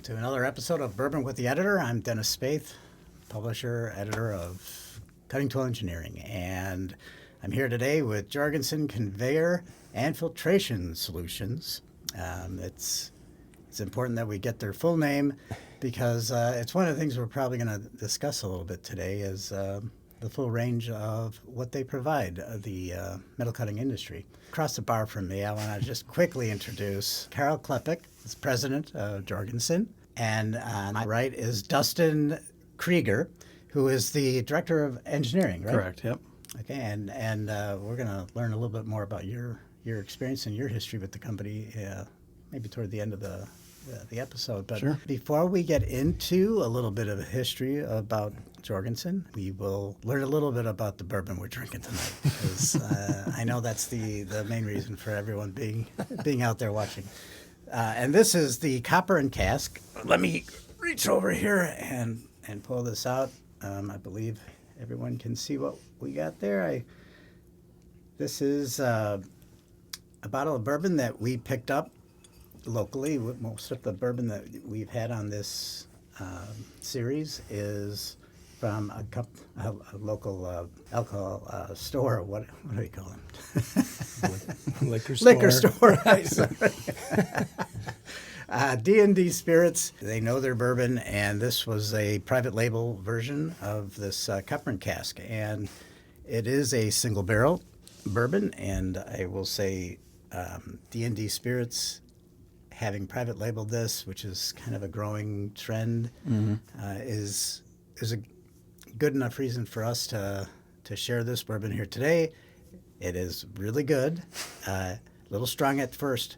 to another episode of Bourbon with the Editor. I'm Dennis Spaeth, publisher, editor of Cutting Tool Engineering, and I'm here today with Jorgensen Conveyor and Filtration Solutions. It's important that we get their full name because it's one of the things we're probably going to discuss a little bit today is the full range of what they provide the metal cutting industry. Across the bar from me, I want to just quickly introduce Karl Kleppek, who's president of Jorgensen, and on my right is Dustin Krueger, who is the director of engineering, right? Correct, yep. Okay, and we're going to learn a little bit more about your experience and your history with the company, maybe toward the end of the episode. But Sure. Before we get into a little bit of a history about Jorgensen, we will learn a little bit about the bourbon we're drinking tonight, because I know that's the main reason for everyone being out there watching. And this is the Copper and Cask. Let me reach over here and pull this out. I believe everyone can see what we got there. This is a bottle of bourbon that we picked up locally. Most of the bourbon that we've had on this series is from a local alcohol store. What do we call them? Liquor store. Liquor store. Right, sorry. D&D Spirits. They know their bourbon, and this was a private label version of this Copper Cask, and it is a single barrel bourbon. And I will say, D&D Spirits, having private labeled this, which is kind of a growing trend, is a good enough reason for us to share this bourbon here today. It is really good, a little strong at first,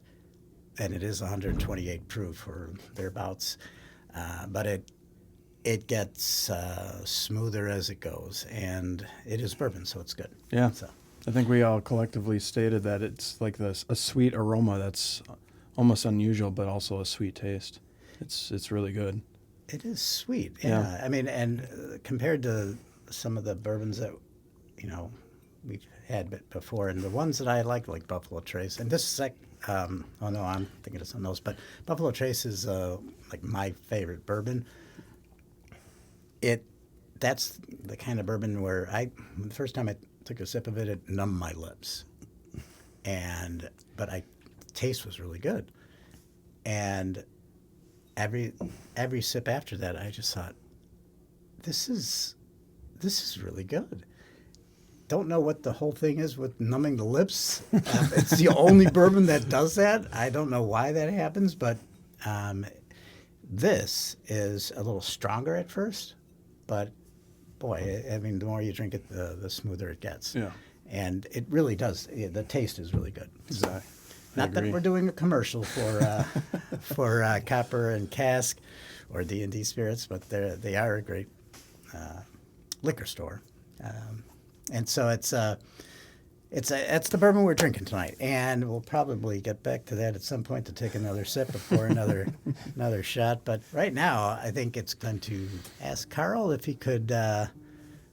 and it is 128 proof or thereabouts, but it gets smoother as it goes, and it is bourbon, so it's good. Yeah, so. I think we all collectively stated that it's like a sweet aroma that's almost unusual, but also a sweet taste. It's really good. It is sweet, yeah. I mean, and compared to some of the bourbons that, we've had before, and the ones that I like Buffalo Trace, and this is like, I'm thinking of something else, but Buffalo Trace is like my favorite bourbon. That's the kind of bourbon where the first time I took a sip of it, it numbed my lips, but taste was really good, and every sip after that, I just thought, this is really good. Don't know what the whole thing is with numbing the lips. It's the only bourbon that does that. I don't know why that happens, but this is a little stronger at first, but boy, I mean, the more you drink it, the smoother it gets. Yeah. And it really does. The taste is really good. Exactly. Not that we're doing a commercial for Copper and Cask or D&D Spirits, but they are a great liquor store, and so it's the bourbon we're drinking tonight, and we'll probably get back to that at some point to take another sip before another shot. But right now, I think it's time to ask Karl if he could.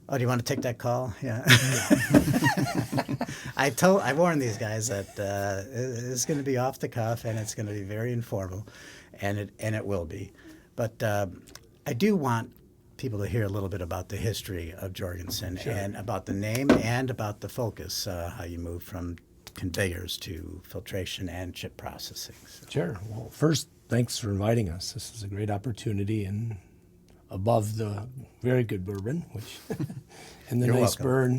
Oh, do you want to take that call? Yeah. I warned these guys that it's going to be off the cuff and it's going to be very informal, and it will be. But I do want people to hear a little bit about the history of Jorgensen. Sure. And about the name and about the focus, how you move from conveyors to filtration and chip processing. So. Sure. Well, first, thanks for inviting us. This is a great opportunity, and above the very good bourbon, which and the You're nice welcome. burn,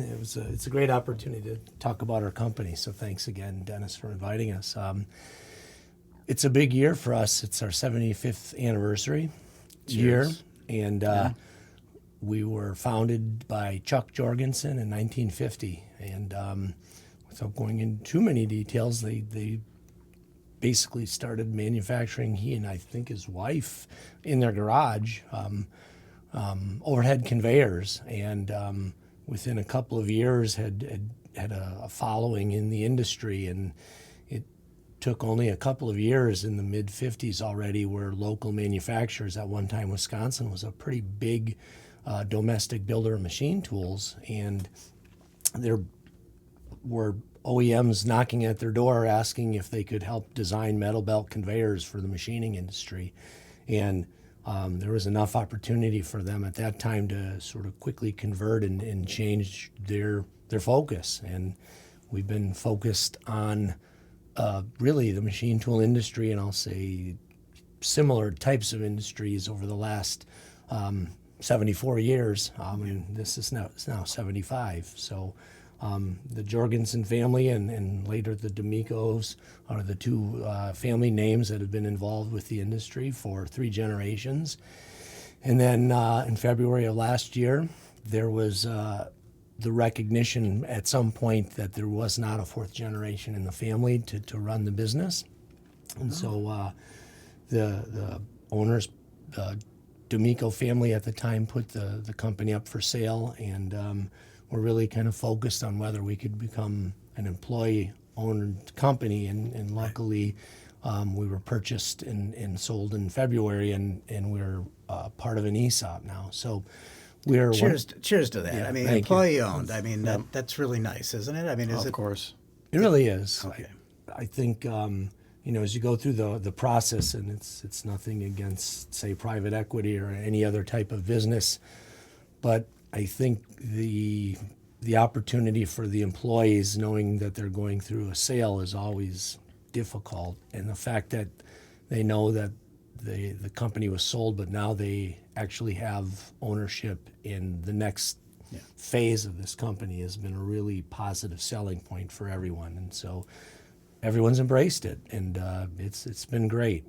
it's a great opportunity to talk about our company. So thanks again, Dennis, for inviting us. It's a big year for us. It's our 75th anniversary year, and we were founded by Chuck Jorgensen in 1950. And without going into too many details, they basically started manufacturing, he and I think his wife, in their garage, overhead conveyors, and within a couple of years had a following in the industry. And it took only a couple of years in the mid-50s already where local manufacturers, at one time Wisconsin was a pretty big domestic builder of machine tools, and there were OEMs knocking at their door asking if they could help design metal belt conveyors for the machining industry. And there was enough opportunity for them at that time to sort of quickly convert and change their focus. And we've been focused on really the machine tool industry, and I'll say similar types of industries over the last 74 years. And this is now 75. So the Jorgensen family and later the D'Amicos are the two family names that have been involved with the industry for 3 generations. And then in February of last year, there was the recognition at some point that there was not a 4th generation in the family to run the business. And so the owners, D'Amico family at the time, put the company up for sale, and we're really kind of focused on whether we could become an employee-owned company. And luckily, we were purchased and sold in February, and we're part of an ESOP now. So we're cheers to that. Yeah, I mean, thank employee-owned. I mean, that's really nice, isn't it? I mean, Of course. It really is. Okay. I think as you go through the process, and it's nothing against, say, private equity or any other type of business, but I think the opportunity for the employees knowing that they're going through a sale is always difficult, and the fact that they know that the company was sold, but now they actually have ownership in the next phase of this company has been a really positive selling point for everyone, and so everyone's embraced it, and it's been great.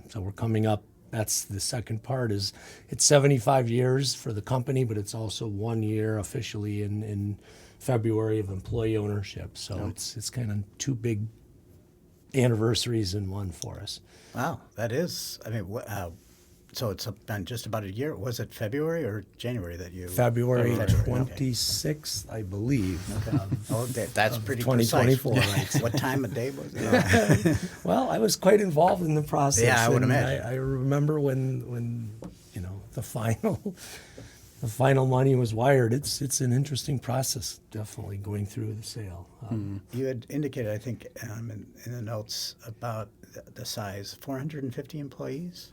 So we're coming up. That's the second part. Is it's 75 years for the company, but it's also 1 year officially in February of employee ownership. So it's kind of 2 big anniversaries in one for us. Wow, that is. I mean, so it's been just about a year. Was it February or January that you? February Okay. 26th, I believe. Oh, that's pretty 2024, precise. right. What time of day was it? Well, I was quite involved in the process. Yeah, I would and imagine. I remember when the final money was wired. It's an interesting process, definitely going through the sale. You had indicated, I think, in the notes about the size, 450 employees.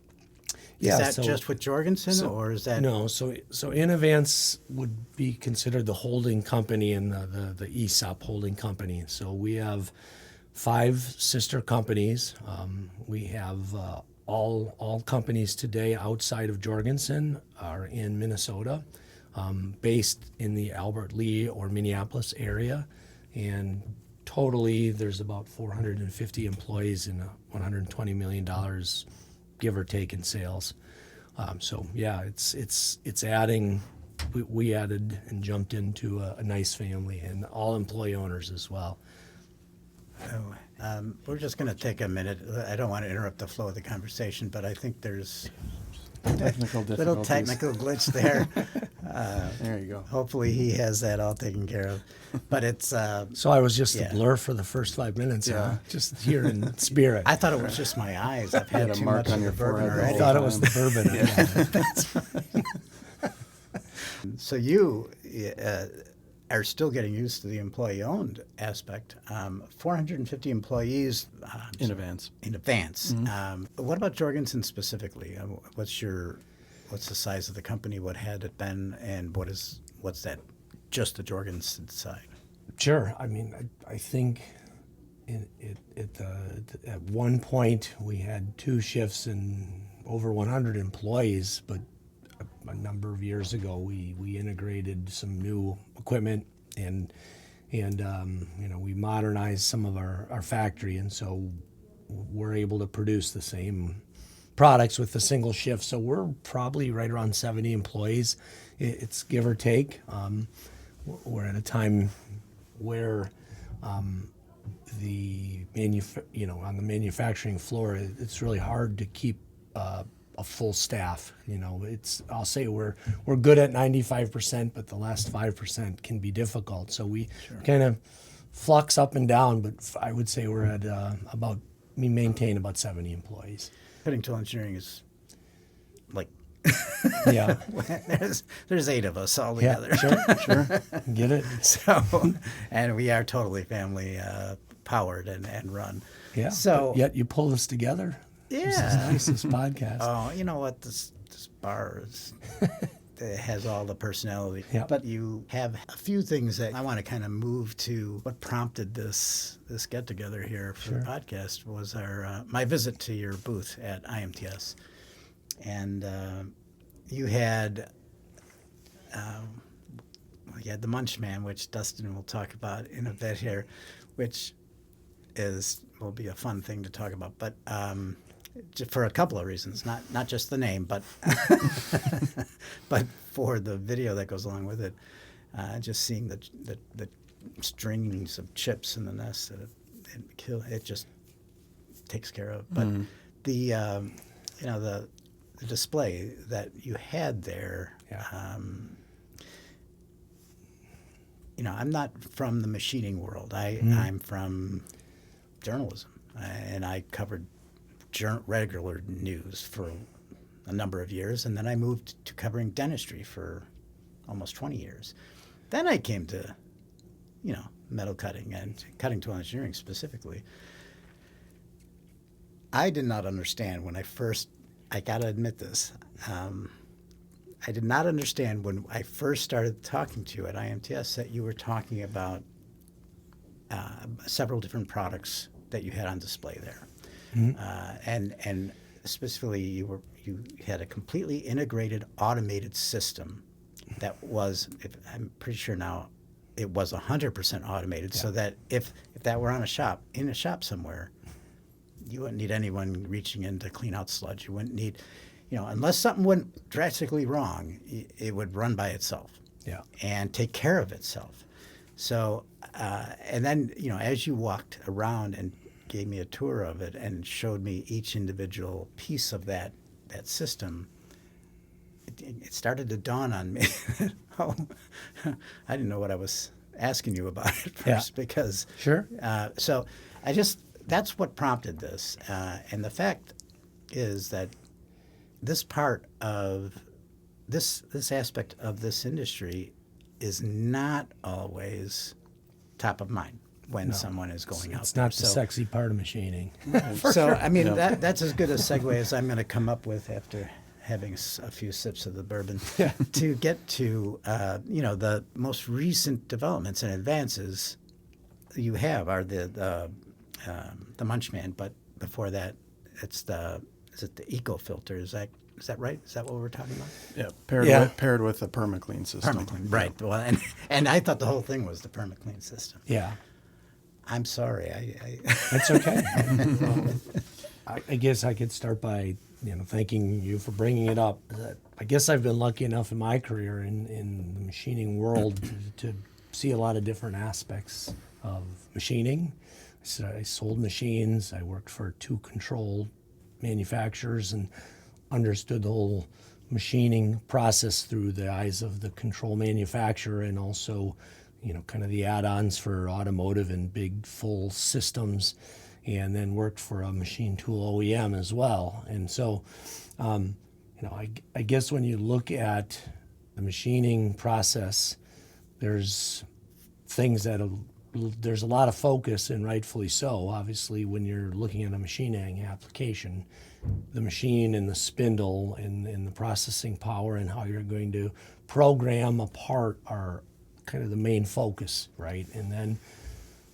Yeah, Is that just with Jorgensen, or is that? No, so Innovance would be considered the holding company and the ESOP holding company. So we have 5 sister companies. We have all companies today outside of Jorgensen are in Minnesota, based in the Albert Lee or Minneapolis area, and totally there's about 450 employees and $120 million, give or take, in sales. So yeah, it's adding. We added and jumped into a nice family, and all employee owners as well. We're just going to take a minute. I don't want to interrupt the flow of the conversation, but I think there's Technical difficulties. little technical glitch there. There you go. Hopefully he has that all taken care of. But it's. So I was just Yeah. a blur for the first 5 minutes. Yeah. Huh? Just here in spirit. I thought it was just my eyes. I've had a too mark much on of your the bourbon forehead the already. I thought it was the bourbon. So you are still getting used to the employee-owned aspect. 450 employees In advance. in advance. What about Jorgensen specifically? What's the size of the company? What had it been, and what's that? Just the Jorgensen side. Sure. I mean, I think at one point we had 2 shifts and over 100 employees, but a number of years ago we integrated some new equipment and we modernized some of our factory, and so we're able to produce the same products with a single shift. So we're probably right around 70 employees. It's give or take. We're at a time where on the manufacturing floor, it's really hard to keep a full staff. I'll say we're good at 95%, but the last 5% can be difficult. So we kind of flux up and down, but I would say we're at we maintain about 70 employees. Cutting tool engineering is like Yeah. there's 8 of us all Yeah, together. sure. Get it? So, and we are totally family powered and run. Yeah. So but yet you pull us together. This is Yeah. nice, this podcast. Oh, you know what? This bar is, it has all the personality. Yeah. But you have a few things that I want to kind of move to. What prompted this get together here for the podcast was our my visit to your booth at IMTS, and you had. You had the Munchman, which Dustin will talk about in a bit here, which will be a fun thing to talk about, but for a couple of reasons, not just the name, but but for the video that goes along with it, just seeing the strings of chips in the nest that it just takes care of. But the the display that you had there. I'm not from the machining world. I'm from journalism, and I covered regular news for a number of years, and then I moved to covering dentistry for almost 20 years. Then I came to, metal cutting and cutting tool engineering specifically. I did not understand when I got to admit this, I did not understand when I first started talking to you at IMTS that you were talking about several different products that you had on display there, and specifically you had a completely integrated automated system that was, I'm pretty sure now, it was 100% automated, so that if that were in a shop somewhere, you wouldn't need anyone reaching in to clean out sludge. You wouldn't need. Unless something went drastically wrong, it would run by itself and take care of itself. So, and then, as you walked around and gave me a tour of it and showed me each individual piece of that system, it started to dawn on me, I didn't know what I was asking you about at first because. Sure. So that's what prompted this. And the fact is that this part of this aspect of this industry is not always top of mind when someone is going out. It's not the sexy part of machining. I mean, that's as good a segue as I'm going to come up with after having a few sips of the bourbon to get to the most recent developments and advances you have are the Munchman, but before that, it's is it the eco filter? Is that right? Is that what we're talking about? Yeah, paired with the permaclean system. Permaclean, right. Well, and I thought the whole thing was the permaclean system. Yeah. I'm sorry. That's okay. I guess I could start by thanking you for bringing it up. I guess I've been lucky enough in my career in the machining world to see a lot of different aspects of machining. So I sold machines. I worked for 2 control manufacturers and understood the whole machining process through the eyes of the control manufacturer, and also kind of the add-ons for automotive and big full systems, and then worked for a machine tool OEM as well. And so I guess when you look at the machining process, there's things there's a lot of focus, and rightfully so. Obviously, when you're looking at a machining application, the machine and the spindle and the processing power and how you're going to program a part are kind of the main focus, right? And then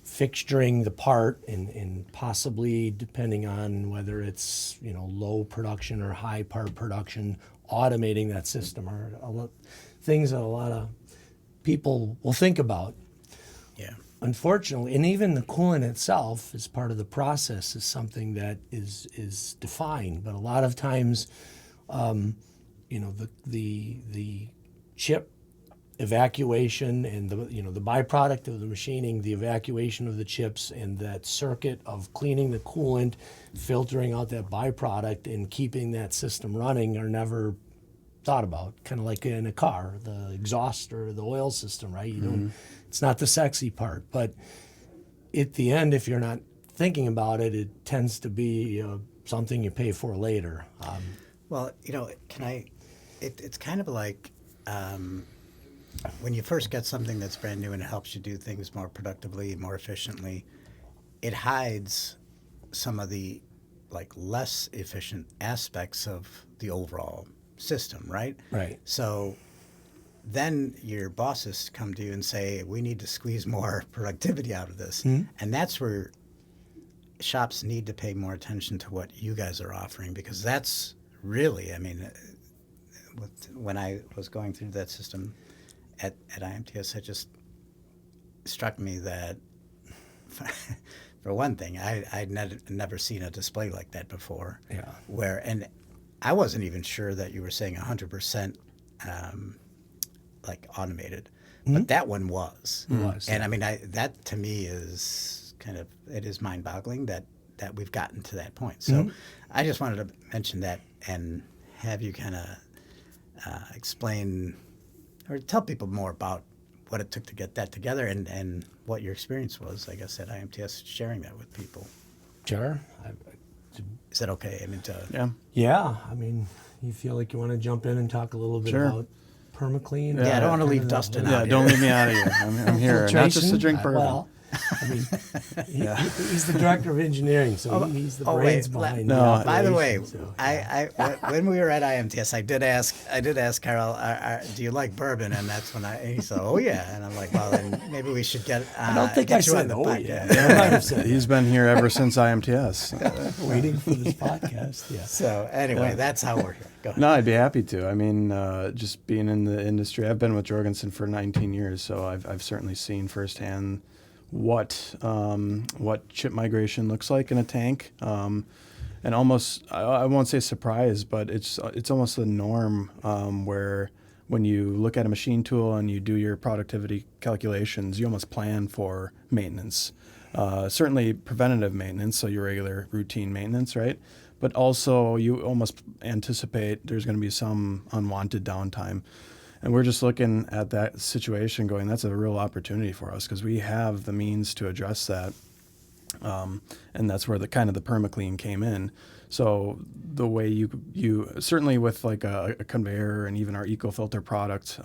fixturing the part and possibly, depending on whether it's low production or high part production, automating that system are things that a lot of people will think about. Yeah. Unfortunately, and even the coolant itself as part of the process is something that is defined. But a lot of times, the chip evacuation and the byproduct of the machining, the evacuation of the chips, and that circuit of cleaning the coolant, filtering out that byproduct, and keeping that system running are never thought about. Kind of like in a car, the exhaust or the oil system, right? You don't. It's not the sexy part, but at the end, if you're not thinking about it, it tends to be something you pay for later. Well, it's kind of like when you first get something that's brand new and it helps you do things more productively, more efficiently, it hides some of the like less efficient aspects of the overall system, right? Right. So then your bosses come to you and say, we need to squeeze more productivity out of this. And that's where shops need to pay more attention to what you guys are offering, because that's really, I mean, when I was going through that system at IMTS, it just struck me that, for one thing, I'd never seen a display like that before. Yeah. And I wasn't even sure that you were saying 100% like automated, but that one was. It was, And I mean, that to me is it is mind-boggling that we've gotten to that point. So I just wanted to mention that and have you kind of explain or tell people more about what it took to get that together and what your experience was, I guess, at IMTS, sharing that with people. Sure. Is that okay? I mean, Yeah. Yeah. I mean, you feel like you want to jump in and talk a little bit Sure. about permaclean? Yeah, I don't want to leave Dustin out Yeah, here. don't leave me out of here. I'm here, not just to drink bourbon. Well, I mean, he's the director of engineering, so he's the brains behind. No, the By the way, operation, so. when we were at IMTS, I did ask Karl, do you like bourbon? And that's when he said, oh yeah. And I'm like, well, then maybe we should get. I don't think get I you on said, the oh podcast. yeah. I might have said He's been here ever since IMTS. waiting for this podcast. Yeah. So anyway, that's how we're here. Go ahead. No, I'd be happy to. I mean, just being in the industry, I've been with Jorgensen for 19 years, so I've certainly seen firsthand what chip migration looks like in a tank, and almost I won't say surprise, but it's almost the norm where when you look at a machine tool and you do your productivity calculations, you almost plan for maintenance. Certainly preventative maintenance, so your regular routine maintenance, right? But also you almost anticipate there's going to be some unwanted downtime. And we're just looking at that situation going, that's a real opportunity for us because we have the means to address that. And that's where the permaclean came in. So the way you certainly with like a conveyor and even our eco-filter product,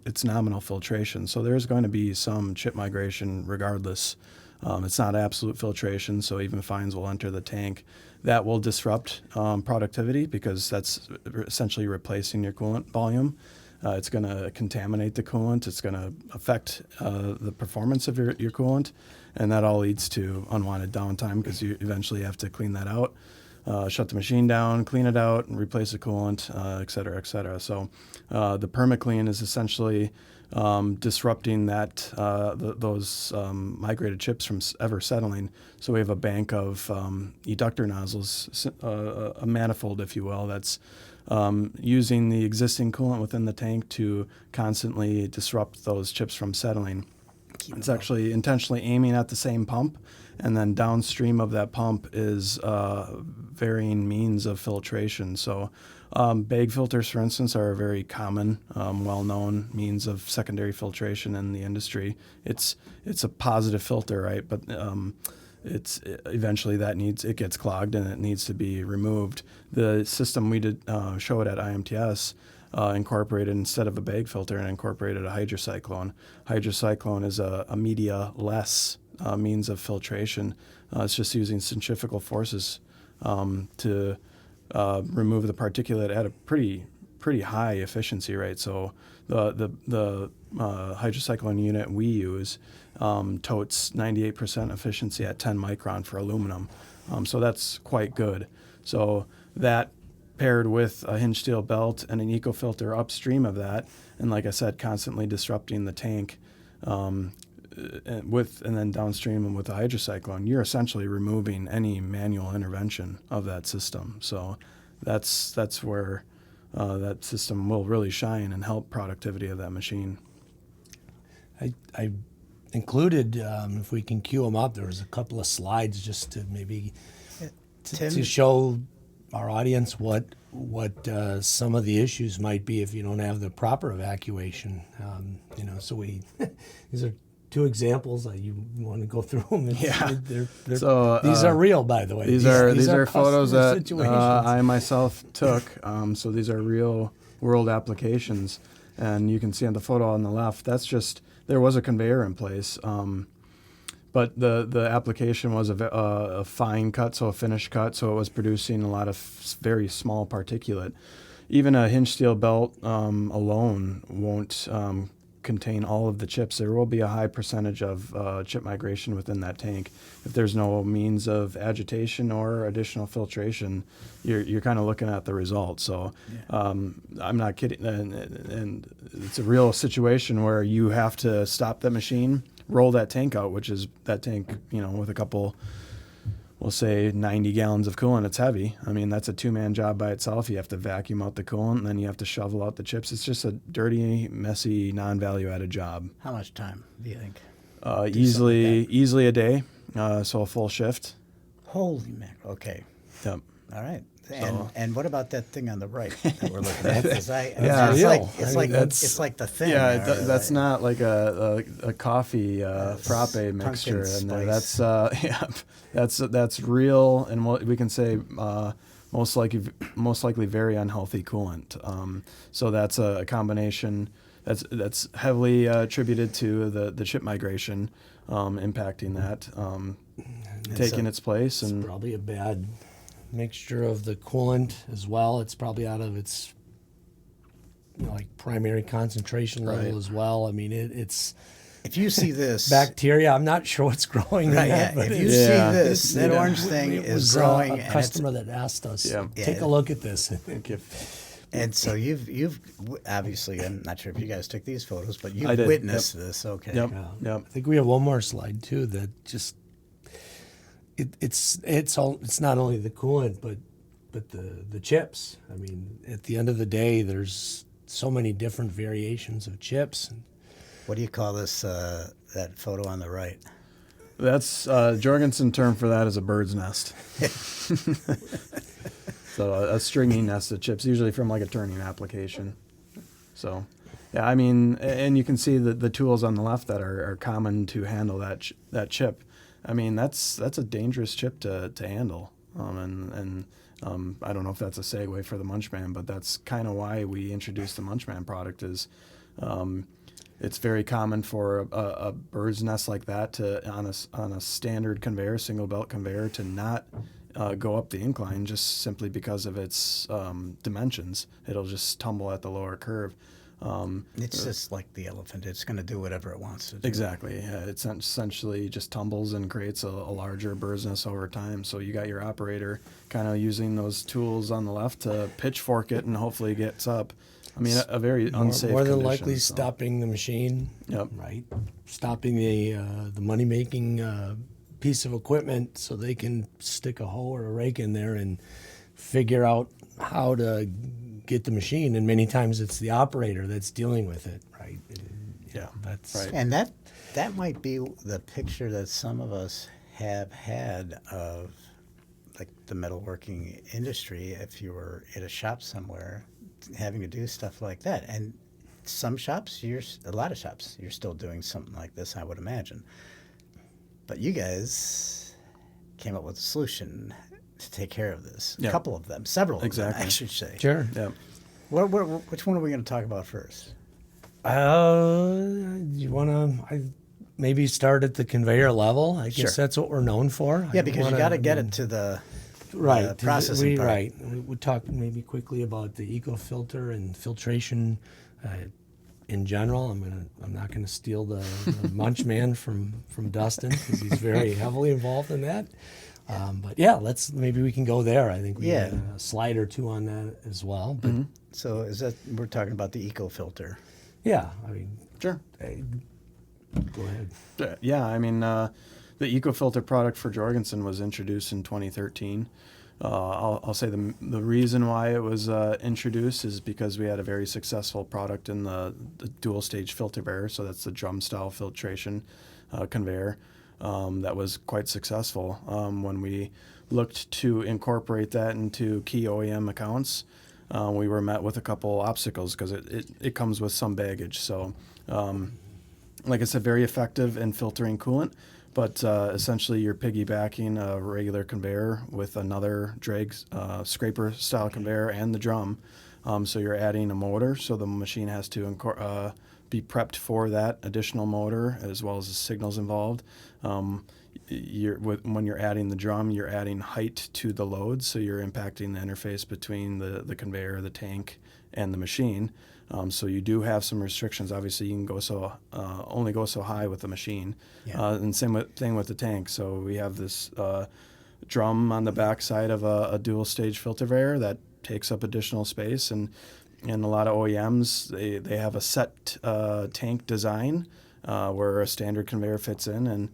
it's nominal filtration. So there's going to be some chip migration regardless. It's not absolute filtration, so even fines will enter the tank. That will disrupt productivity because that's essentially replacing your coolant volume. It's going to contaminate the coolant. It's going to affect the performance of your coolant, and that all leads to unwanted downtime because you eventually have to clean that out, shut the machine down, clean it out, and replace the coolant, et cetera, et cetera. So the permaclean is essentially disrupting those migrated chips from ever settling. So we have a bank of eductor nozzles, a manifold, if you will, that's using the existing coolant within the tank to constantly disrupt those chips from settling. It's actually intentionally aiming at the same pump, and then downstream of that pump is varying means of filtration. So bag filters, for instance, are a very common, well-known means of secondary filtration in the industry. It's a positive filter, right? But it's eventually it gets clogged and it needs to be removed. The system we did show it at IMTS incorporated, instead of a bag filter, and incorporated a hydrocyclone. Hydrocyclone is a media-less means of filtration. It's just using centrifugal forces to remove the particulate at a pretty high efficiency rate. So the hydrocyclone unit we use totes 98% efficiency at 10 micron for aluminum. So that's quite good. So that paired with a hinge steel belt and an eco-filter upstream of that, and like I said, constantly disrupting the tank, and then downstream and with the hydrocyclone, you're essentially removing any manual intervention of that system. So that's where that system will really shine and help productivity of that machine. I included, if we can cue them up, there was a couple of slides just to maybe to show our audience what some of the issues might be if you don't have the proper evacuation. So these are two examples. You want to go through them? Yeah. These are real, by the way. These are photos that situations. I myself took. So these are real world applications, and you can see on the photo on the left. That's just there was a conveyor in place. But the application was a fine cut, so a finished cut, so it was producing a lot of very small particulate. Even a hinge steel belt alone won't contain all of the chips. There will be a high percentage of chip migration within that tank. If there's no means of agitation or additional filtration, you're kind of looking at the result. So I'm not kidding. And it's a real situation where you have to stop the machine, roll that tank out, which is that tank, with a couple, we'll say 90 gallons of coolant. It's heavy. I mean, that's a two-man job by itself. You have to vacuum out the coolant, and then you have to shovel out the chips. It's just a dirty, messy, non-value-added job. How much time do you think? Easily a day, so a full shift. Holy mackerel. Okay. Yep. All right. So- And what about that thing on the right that we're looking at? 'Cause Yeah. it's like the thing. Yeah, or that's not like a coffee frappe mixture, pumpkin and that's spice. that's real, and we can say most likely very unhealthy coolant. So that's a combination that's heavily attributed to the chip migration impacting that, taking its place, It's and probably a bad mixture of the coolant as well. It's probably out of its like primary concentration level Right. as well. I mean, it's If you see this, bacteria. I'm not sure what's growing in right, that, yeah, but if you Yeah. see this, that orange thing it is was growing, a and it's- customer that asked us, Yeah. take Yeah. a look at this. And so you've obviously, I'm not sure if you guys took these photos, but I you've did, witnessed this. Okay. Yep. Yeah. Yep. I think we have one more slide too that just it's not only the coolant but the chips. I mean, at the end of the day, there's so many different variations of chips. What do you call this? That photo on the right. That's Jorgensen term for that is a bird's nest. So a stringy nest of chips, usually from like a turning application. So, yeah, I mean, and you can see the tools on the left that are common to handle that chip. I mean, that's a dangerous chip to handle. I don't know if that's a segue for the Munchman, but that's kind of why we introduced the Munchman product. Is it's very common for a bird's nest like that to on a standard conveyor, single belt conveyor, to not go up the incline just simply because of its dimensions. It'll just tumble at the lower curve. It's just like the elephant. It's going to do whatever it wants to do. Exactly. Yeah, it essentially just tumbles and creates a larger bird's nest over time. So you got your operator kind of using those tools on the left to pitchfork it and hopefully gets up. I mean, a very unsafe More than condition, likely so. stopping the machine. Yep. Right. Stopping the money making piece of equipment so they can stick a hoe or a rake in there and figure out how to get the machine. And many times it's the operator that's dealing with it. Right. Yeah. That's Right. And that might be the picture that some of us have had of like the metalworking industry. If you were at a shop somewhere having to do stuff like that, and some shops, a lot of shops, you're still doing something like this, I would imagine. But you guys came up with a solution to take care of this. Yeah. A couple of them, several of Exactly. them, I should say. Sure. Yeah. Which one are we going to talk about first? You want to maybe start at the conveyor level? I guess Sure. that's what we're known for. Yeah, because you got to get it to the right processing part. Right. We talk maybe quickly about the eco filter and filtration in general. I'm not gonna steal the Munch Man from Dustin because he's very heavily involved in that. But yeah, maybe we can go there. I think we Yeah. had a slide or two on that as well. But So we're talking about the eco filter. yeah, I mean, Sure. go ahead. Yeah, I mean, the EcoFilter product for Jorgensen was introduced in 2013. I'll say the reason why it was introduced is because we had a very successful product in the dual stage filter bearer, so that's the drum style filtration conveyor that was quite successful. When we looked to incorporate that into key OEM accounts, we were met with a couple obstacles because it comes with some baggage. So, like I said, very effective in filtering coolant, but essentially you're piggybacking a regular conveyor with another drag scraper style conveyor and the drum. So you're adding a motor, so the machine has to be prepped for that additional motor as well as the signals involved. When you're adding the drum, you're adding height to the load, so you're impacting the interface between the conveyor, the tank, and the machine. So you do have some restrictions. Obviously, you can go only go so high with the machine. Yeah. And thing with the tank. So we have this drum on the back side of a dual stage filter conveyor that takes up additional space, and a lot of OEMs they have a set tank design where a standard conveyor fits in, and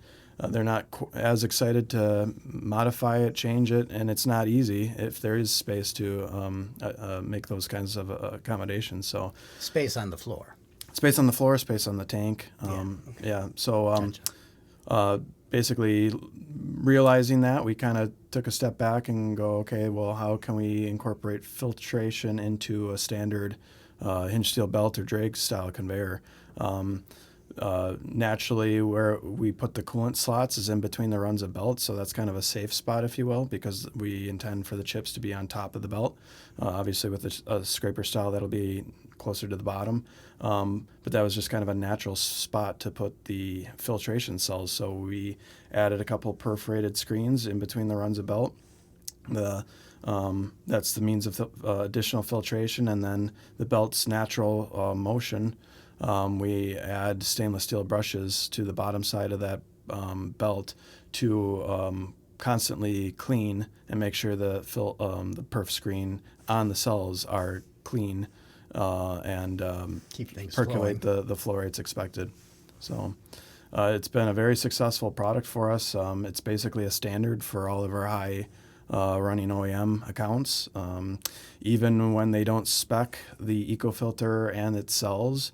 they're not as excited to modify it, change it, and it's not easy if there is space to make those kinds of accommodations. So Space on the floor. space on the floor, space on the tank. So basically realizing that, we kind of took a step back and go, okay, well, how can we incorporate filtration into a standard hinge steel belt or drag style conveyor? Naturally, where we put the coolant slots is in between the runs of belt, so that's kind of a safe spot, if you will, because we intend for the chips to be on top of the belt. Obviously, with a scraper style, that'll be closer to the bottom. But that was just kind of a natural spot to put the filtration cells. So we added a couple perforated screens in between the runs of belt. That's the means of additional filtration, and then the belt's natural motion. We add stainless steel brushes to the bottom side of that belt to constantly clean and make sure the perf screen on the cells are clean and Keep things percolate the flow rates expected. So it's been a very successful product for us. It's basically a standard for all of our high running OEM accounts. Even when they don't spec the EcoFilter and its cells,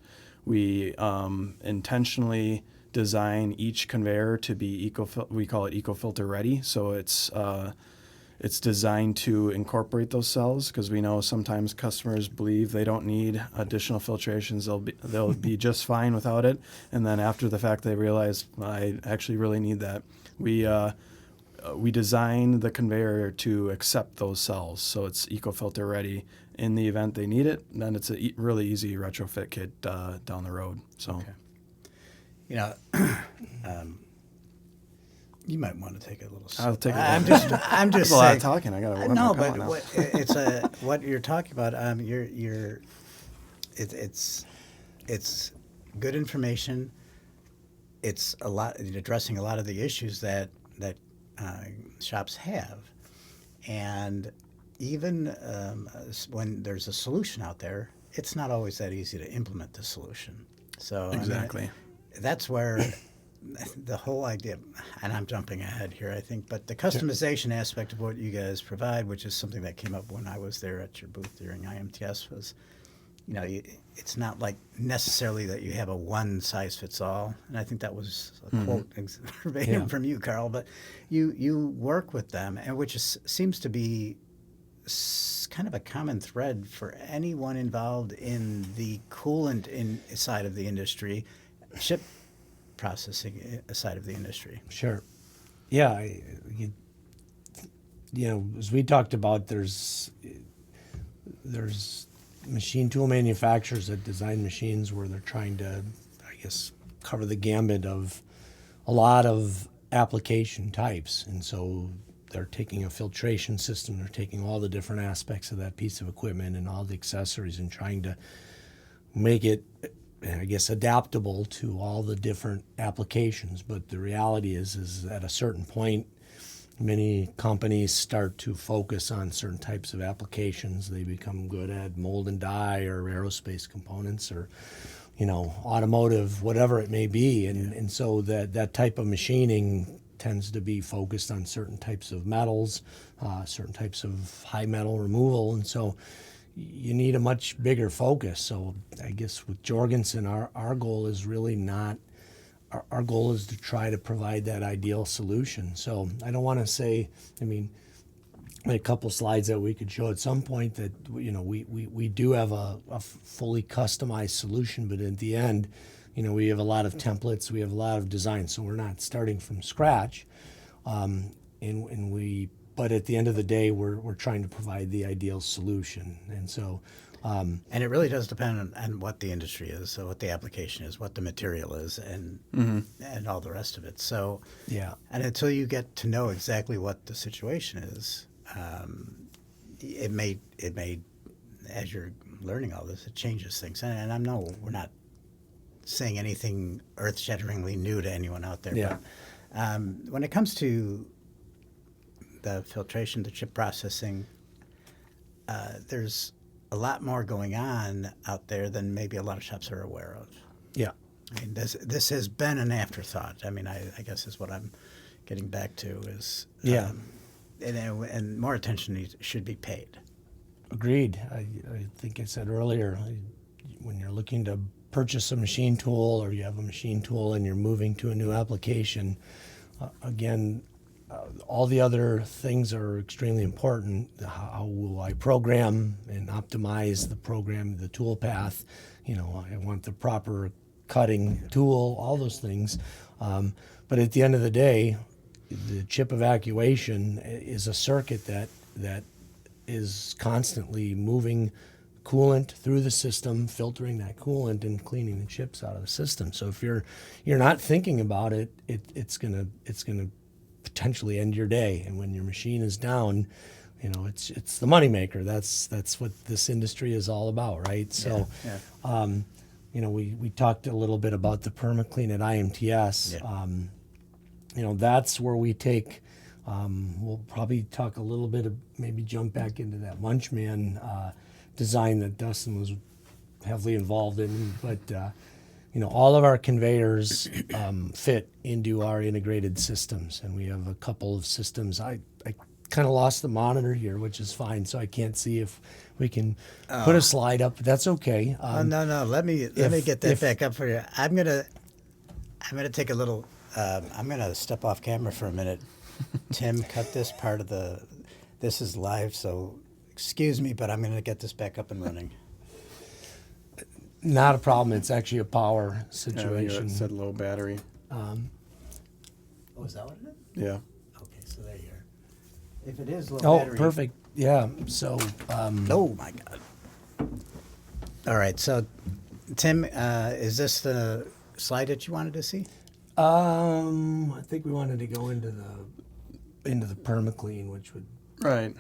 we intentionally design each conveyor to be we call it EcoFilter ready. So it's designed to incorporate those cells, because we know sometimes customers believe they don't need additional filtrations. They'll be just fine without it, and then after the fact they realize, I actually really need that. We design the conveyor to accept those cells, so it's EcoFilter ready. In the event they need it, then it's a really easy retrofit kit down the road. So, Okay. You know, you might want to take a little sip. I'll take it. I'm just There's a lot of talking. I got to No, more but pellet now. what you're talking about. It's good information. It's addressing a lot of the issues that shops have, and even when there's a solution out there, it's not always that easy to implement the solution. So Exactly. That's where the whole idea, and I'm jumping ahead here, I think, but the customization aspect of what you guys provide, which is something that came up when I was there at your booth during IMTS, was, it's not like necessarily that you have a one size fits all. And I think that was a quote verbatim from you, Karl, but you work with them, and which seems to be kind of a common thread for anyone involved in the coolant side of the industry, chip processing side of the industry. Sure. Yeah. As we talked about, there's machine tool manufacturers that design machines where they're trying to, I guess, cover the gambit of a lot of application types. And so they're taking a filtration system, they're taking all the different aspects of that piece of equipment and all the accessories and trying to make it, I guess, adaptable to all the different applications. But the reality is at a certain point, many companies start to focus on certain types of applications. They become good at mold and die or aerospace components or, automotive, whatever it may be. And so that type of machining tends to be focused on certain types of metals, certain types of high metal removal. And so you need a much bigger focus. So I guess with Jorgensen, our goal is really not, our goal is to try to provide that ideal solution. So I don't want to say, a couple slides that we could show at some point that, we do have a fully customized solution, but at the end, we have a lot of templates, we have a lot of designs, so we're not starting from scratch. But at the end of the day, we're trying to provide the ideal solution. And so And it really does depend on what the industry is, so what the application is, what the material is, and all the rest of it. So, and until you get to know exactly what the situation is, it may, as you're learning all this, it changes things. And I know we're not saying anything earth-shatteringly new to anyone out there. Yeah. But when it comes to the filtration, the chip processing, there's a lot more going on out there than maybe a lot of shops are aware of. Yeah. I mean, this has been an afterthought. I mean, I guess is what I'm getting back to is and more attention should be paid. Agreed. I think I said earlier, when you're looking to purchase a machine tool or you have a machine tool and you're moving to a new application, all the other things are extremely important. How will I program and optimize the program, the tool path? You know, I want the proper cutting tool, all those things. But at the end of the day, the chip evacuation is a circuit that is constantly moving coolant through the system, filtering that coolant and cleaning the chips out of the system. So if you're not thinking about it, it's gonna potentially end your day. And when your machine is down, you know, it's the moneymaker. That's what this industry is all about, right? So, you know, we talked a little bit about the PermaClean at IMTS. Yeah. You know, that's where we take. We'll probably talk a little bit of maybe jump back into that Munchman design that Dustin was heavily involved in, but you know, all of our conveyors fit into our integrated systems, and we have a couple of systems. I kind of lost the monitor here, which is fine, so I can't see if we can put a slide up. But that's okay. No. Let me get that back up for you. I'm gonna take a little. I'm gonna step off camera for a minute. Tim, cut this part of this is live, so excuse me, but I'm going to get this back up and running. Not a problem. It's actually a power situation. It said low battery. Oh, is that what it is? Yeah. Okay, so there you are. If it is low battery. Oh, perfect. Yeah. So. Oh my God. All right. So, Tim, is this the slide that you wanted to see? I think we wanted to go into the PermaClean, which would. Right.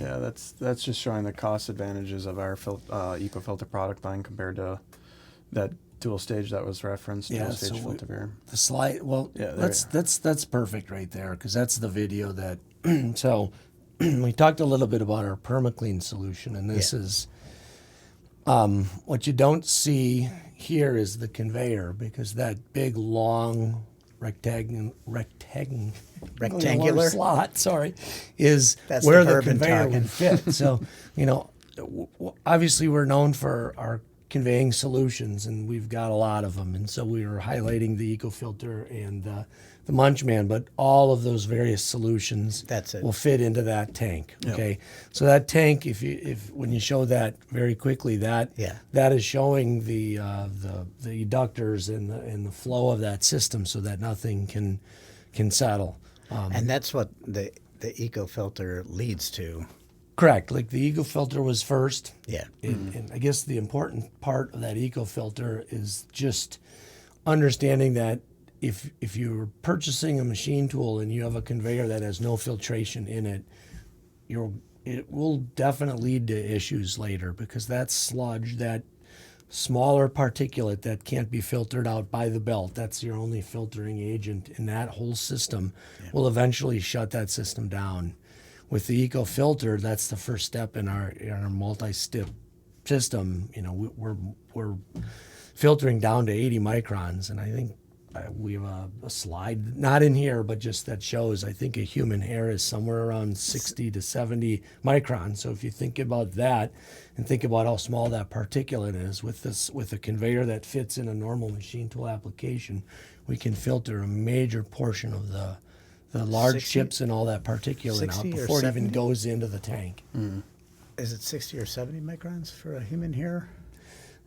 Yeah, that's just showing the cost advantages of our EcoFilter product line compared to that dual stage that was referenced. Yeah, dual stage filter. The slide. Well, yeah, that's perfect right there, because that's the video that. So we talked a little bit about our PermaClean solution, and this is what you don't see here is the conveyor, because that big long rectangular slot, is that's where the the conveyor would fit. So, you know, obviously we're known for our conveying solutions, and we've got a lot of them. And so we were highlighting the EcoFilter and the Munchman, but all of those various solutions will fit into that tank. Okay, so that tank, if when you show that very quickly, that is showing the eductors and the flow of that system, so that nothing can settle. And that's what the EcoFilter leads to. Correct. Like the EcoFilter was first. Yeah. And I guess the important part of that EcoFilter is just understanding that if you're purchasing a machine tool and you have a conveyor that has no filtration in it, it will definitely lead to issues later, because that sludge, that smaller particulate that can't be filtered out by the belt, that's your only filtering agent in that whole system, will eventually shut that system down. With the EcoFilter, that's the first step in our multi-step system. You know, we're filtering down to 80 microns, and I think we have a slide, not in here, but just that shows, I think a human hair is somewhere around 60 to 70 microns. So if you think about that and think about how small that particulate is, with a conveyor that fits in a normal machine tool application, we can filter a major portion of the large 60, chips and all that particulate out before it even goes into the tank. Is it 60 or 70 microns for a human hair?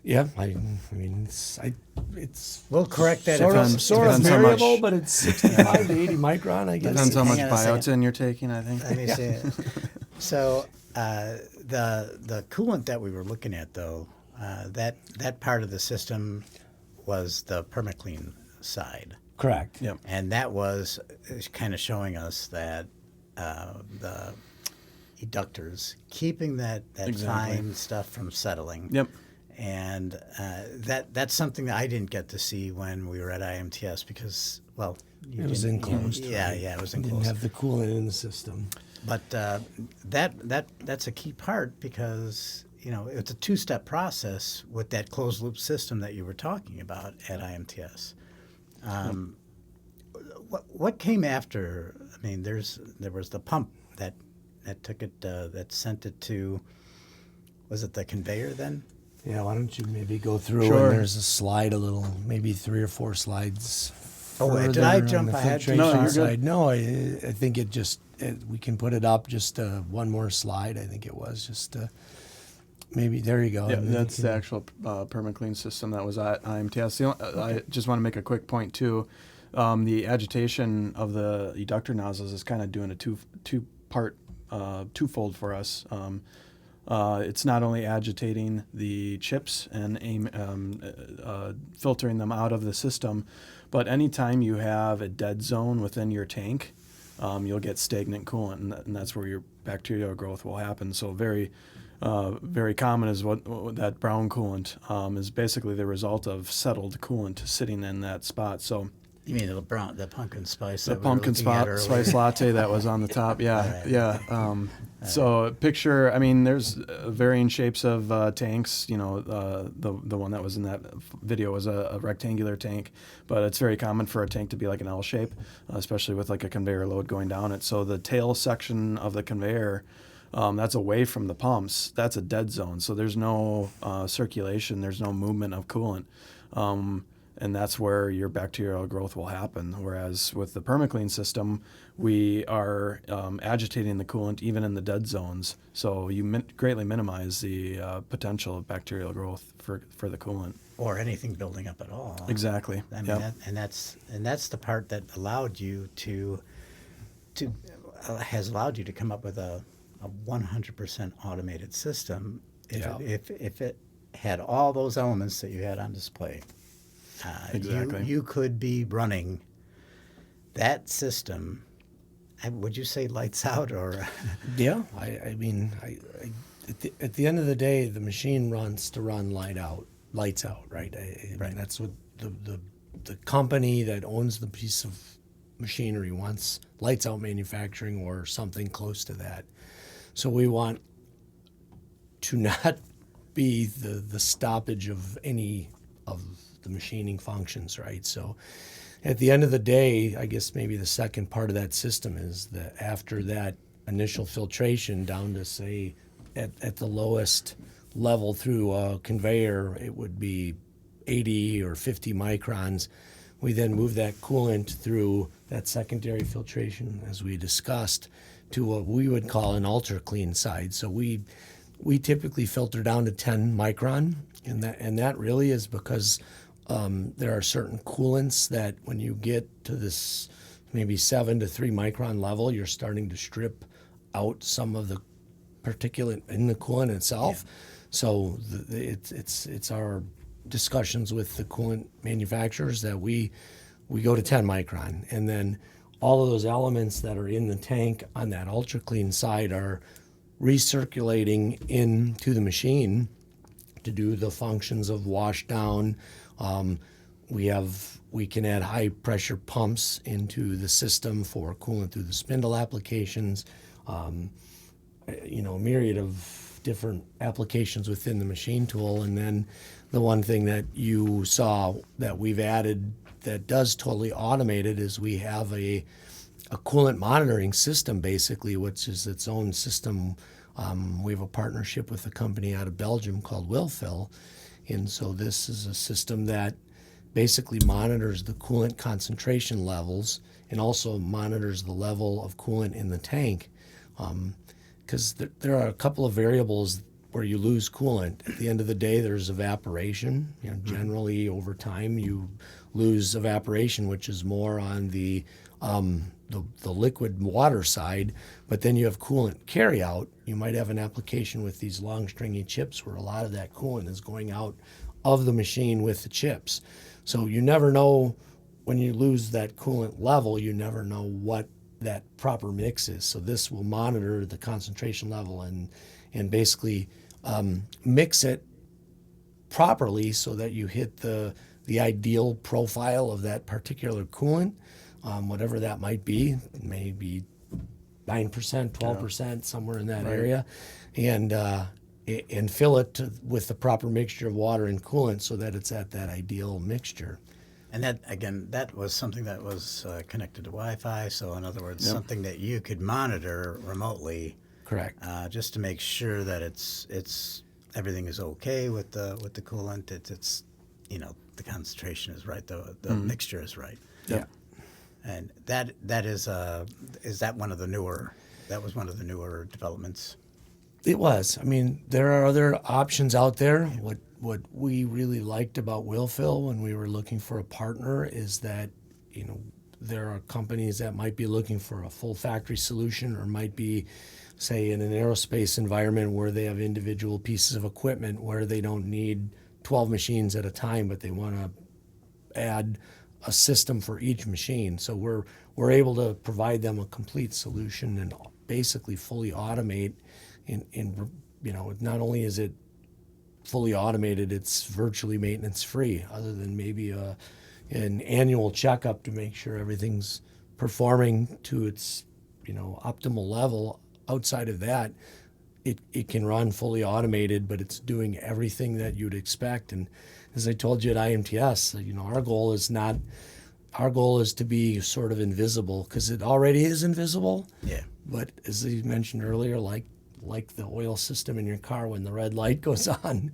Yeah, I mean, it's we'll correct that. Sort of depends how variable, much, but it's 65 to 80 micron, I guess. Depends how much Hang on a second. biotin you're taking, I think. Let me see it. So the the coolant that we were looking at, though, that part of the system was the permaclean side. Correct. Yep. And that was kind of showing us that the eductors keeping that Exactly. fine stuff from settling. Yep. And that's something that I didn't get to see when we were at IMTS because, well, It was enclosed. Yeah, right? yeah, it was Didn't enclosed. have the coolant in the system. But that's a key part because it's a two-step process with that closed loop system that you were talking about at IMTS. What came after? I mean, there was the pump that took it that sent it to. Was it the conveyor then? Yeah, why don't you maybe go through Sure. and there's a slide, maybe 3 or 4 slides. Oh, did further I on jump the ahead? filtration No, you're good. side. No, I think we can put it up just one more slide. I think it was just maybe there you go. Yeah, And then that's you the can- actual permaclean system that was at IMTS. I just want to make a quick point too. The agitation of the eductor nozzles is kind of doing a twofold for us. It's not only agitating the chips and filtering them out of the system, but anytime you have a dead zone within your tank, you'll get stagnant coolant, and that's where your bacterial growth will happen. So very common is what that brown coolant is basically the result of settled coolant sitting in that spot. So You mean the pumpkin spice? the that we were pumpkin looking at earlier? spice latte that was on the top. Yeah, Right. yeah. So picture, I mean, there's varying shapes of tanks. The one that was in that video was a rectangular tank, but it's very common for a tank to be like an L shape, especially with like a conveyor load going down it. So the tail section of the conveyor, that's away from the pumps. That's a dead zone. So there's no circulation. There's no movement of coolant. And that's where your bacterial growth will happen. Whereas with the permaclean system, we are agitating the coolant even in the dead zones. So you greatly minimize the potential of bacterial growth for the coolant. Or anything building up at all. Exactly. I mean, Yep. that's the part that allowed you has allowed you to come up with a 100% automated system. If it had all those elements that you had on display. Exactly. You could be running that system. Would you say lights out or? Yeah, I mean, at the end of the day, the machine runs to run lights out, right? I mean, that's what the company that owns the piece of machinery wants, lights out manufacturing or something close to that. So we want to not be the stoppage of any of the machining functions, right? So at the end of the day, I guess maybe the second part of that system is that after that initial filtration down to, say, at the lowest level through a conveyor, it would be 80 or 50 microns. We then move that coolant through that secondary filtration, as we discussed, to what we would call an ultra clean side. So we typically filter down to 10 micron, and that really is because there are certain coolants that when you get to this maybe 7 to 3 micron level, you're starting to strip out some of the particulate in the coolant itself. Yeah. So it's our discussions with the coolant manufacturers that we go to 10 micron, and then all of those elements that are in the tank on that ultra clean side are recirculating into the machine to do the functions of wash down. We can add high pressure pumps into the system for coolant through the spindle applications. A myriad of different applications within the machine tool. And then the one thing that you saw that we've added that does totally automate it is we have a coolant monitoring system, basically, which is its own system. We have a partnership with a company out of Belgium called Willfill. And so this is a system that basically monitors the coolant concentration levels and also monitors the level of coolant in the tank. Because there are a couple of variables where you lose coolant. At the end of the day, there's evaporation. Generally, over time, you lose evaporation, which is more on the the liquid water side, but then you have coolant carry out. You might have an application with these long stringy chips where a lot of that coolant is going out of the machine with the chips. So you never know when you lose that coolant level, you never know what that proper mix is. So this will monitor the concentration level and basically mix it properly so that you hit the ideal profile of that particular coolant, whatever that might be, maybe 9%, 12%, somewhere in that area, and fill it with the proper mixture of water and coolant so that it's at that ideal mixture. And that, again, that was something that was connected to Wi-Fi. So in other words, something that you could monitor remotely. Correct. Just to make sure that it's everything is okay with the coolant. It's the concentration is right, the mixture is right. Yeah. And that is that one of the newer? That was one of the newer developments. It was. I mean, there are other options out there. What we really liked about Willfill when we were looking for a partner is that, there are companies that might be looking for a full factory solution or might be, say, in an aerospace environment where they have individual pieces of equipment where they don't need 12 machines at a time, but they want to add a system for each machine. So we're able to provide them a complete solution and basically fully automate. Not only is it fully automated, it's virtually maintenance free, other than maybe an annual checkup to make sure everything's performing to its optimal level. Outside of that, it can run fully automated, but it's doing everything that you'd expect. And as I told you at IMTS, our goal is to be sort of invisible, because it already is invisible. Yeah. But as you mentioned earlier, like the oil system in your car, when the red light goes on,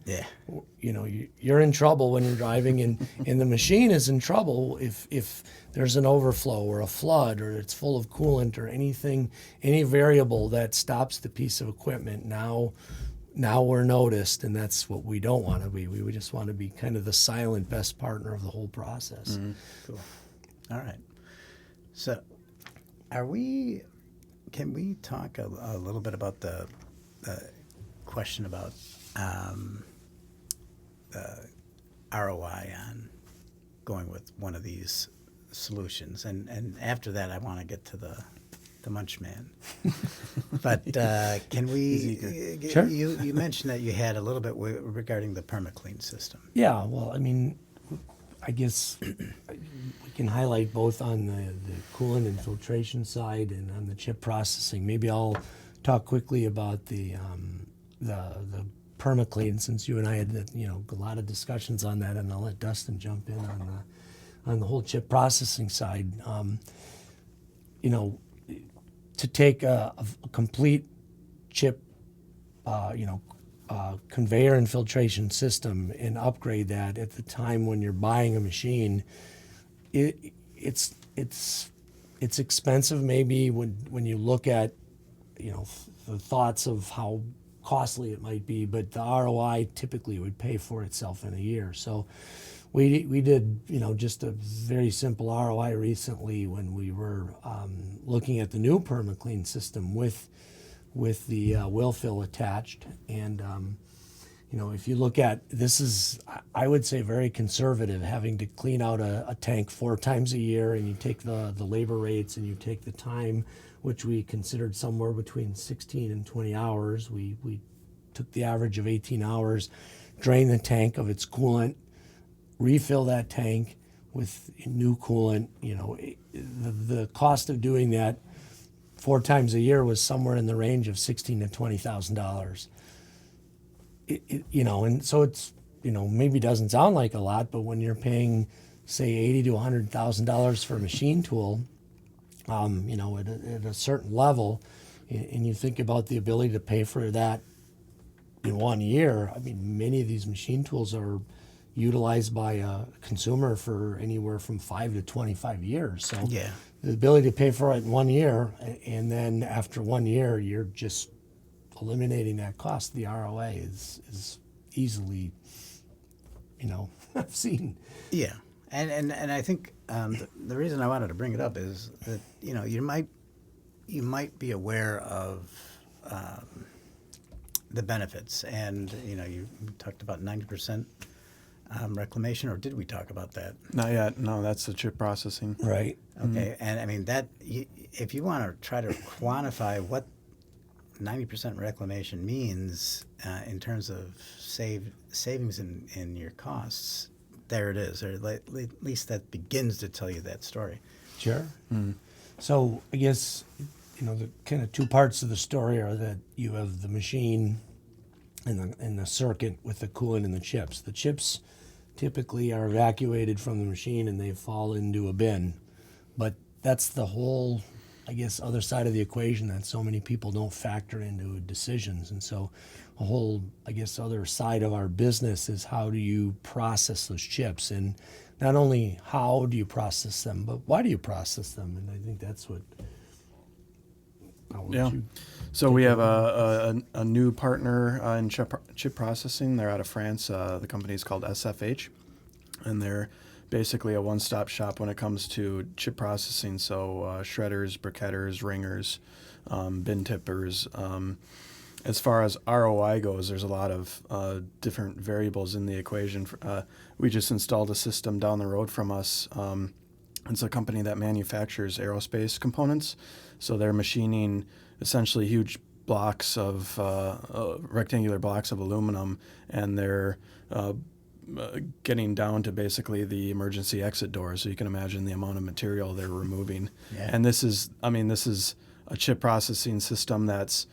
you're in trouble when you're driving, and the machine is in trouble if there's an overflow or a flood or it's full of coolant or any variable that stops the piece of equipment. Now we're noticed, and that's what we don't want to be. We just want to be kind of the silent best partner of the whole process. Mm-hmm. Cool. All right. So, can we talk a little bit about the question about ROI on going with one of these solutions? And after that, I want to get to the Munch Man. But can we? Sure. You mentioned that you had a little bit regarding the PermaClean system. Yeah. Well, I mean, I guess we can highlight both on the coolant and filtration side and on the chip processing. Maybe I'll talk quickly about the PermaClean, since you and I had a lot of discussions on that, and I'll let Dustin jump in on the whole chip processing side. To take a complete chip, conveyor and filtration system and upgrade that at the time when you're buying a machine, it's expensive maybe when you look at the thoughts of how costly it might be, but the ROI typically would pay for itself in a year. So we did just a very simple ROI recently when we were looking at the new PermaClean system with the Willfill attached. And if you look at, this is, I would say, very conservative, having to clean out a tank 4 times a year, and you take the labor rates and you take the time, which we considered somewhere between 16 and 20 hours. We took the average of 18 hours, drain the tank of its coolant, refill that tank with new coolant. The cost of doing that 4 times a year was somewhere in the range of $16,000 to $20,000. And so it's maybe doesn't sound like a lot, but when you're paying, say, $80,000 to $100,000 for a machine tool, at a certain level, and you think about the ability to pay for that in 1 year. I mean, many of these machine tools are utilized by a consumer for anywhere from 5 to 25 years. So Yeah. the ability to pay for it in 1 year, and then after 1 year, you're just eliminating that cost. The ROA is easily, I've seen. Yeah. And I think the reason I wanted to bring it up is that you might be aware of the benefits, and you talked about 90% reclamation, or did we talk about that? Not yet. No, that's the chip processing. Right. Okay, and I mean that if you want to try to quantify what 90% reclamation means in terms of savings in your costs, there it is, or at least that begins to tell you that story. Sure. So I guess, the kind of two parts of the story are that you have the machine and the circuit with the coolant and the chips. The chips typically are evacuated from the machine and they fall into a bin. But that's the whole, I guess, other side of the equation that so many people don't factor into decisions. And so a whole, I guess, other side of our business is how do you process those chips? And not only how do you process them, but why do you process them? And I think that's what... So we have a new partner in chip processing. They're out of France. The company is called SFH, and they're basically a one-stop shop when it comes to chip processing. So shredders, briquetters, ringers, bin tippers. As far as ROI goes, there's a lot of different variables in the equation. We just installed a system down the road from us. It's a company that manufactures aerospace components. So they're machining essentially huge blocks of rectangular blocks of aluminum, and they're getting down to basically the emergency exit doors. So you can imagine the amount of material they're removing. Yeah. And this is a chip processing system that's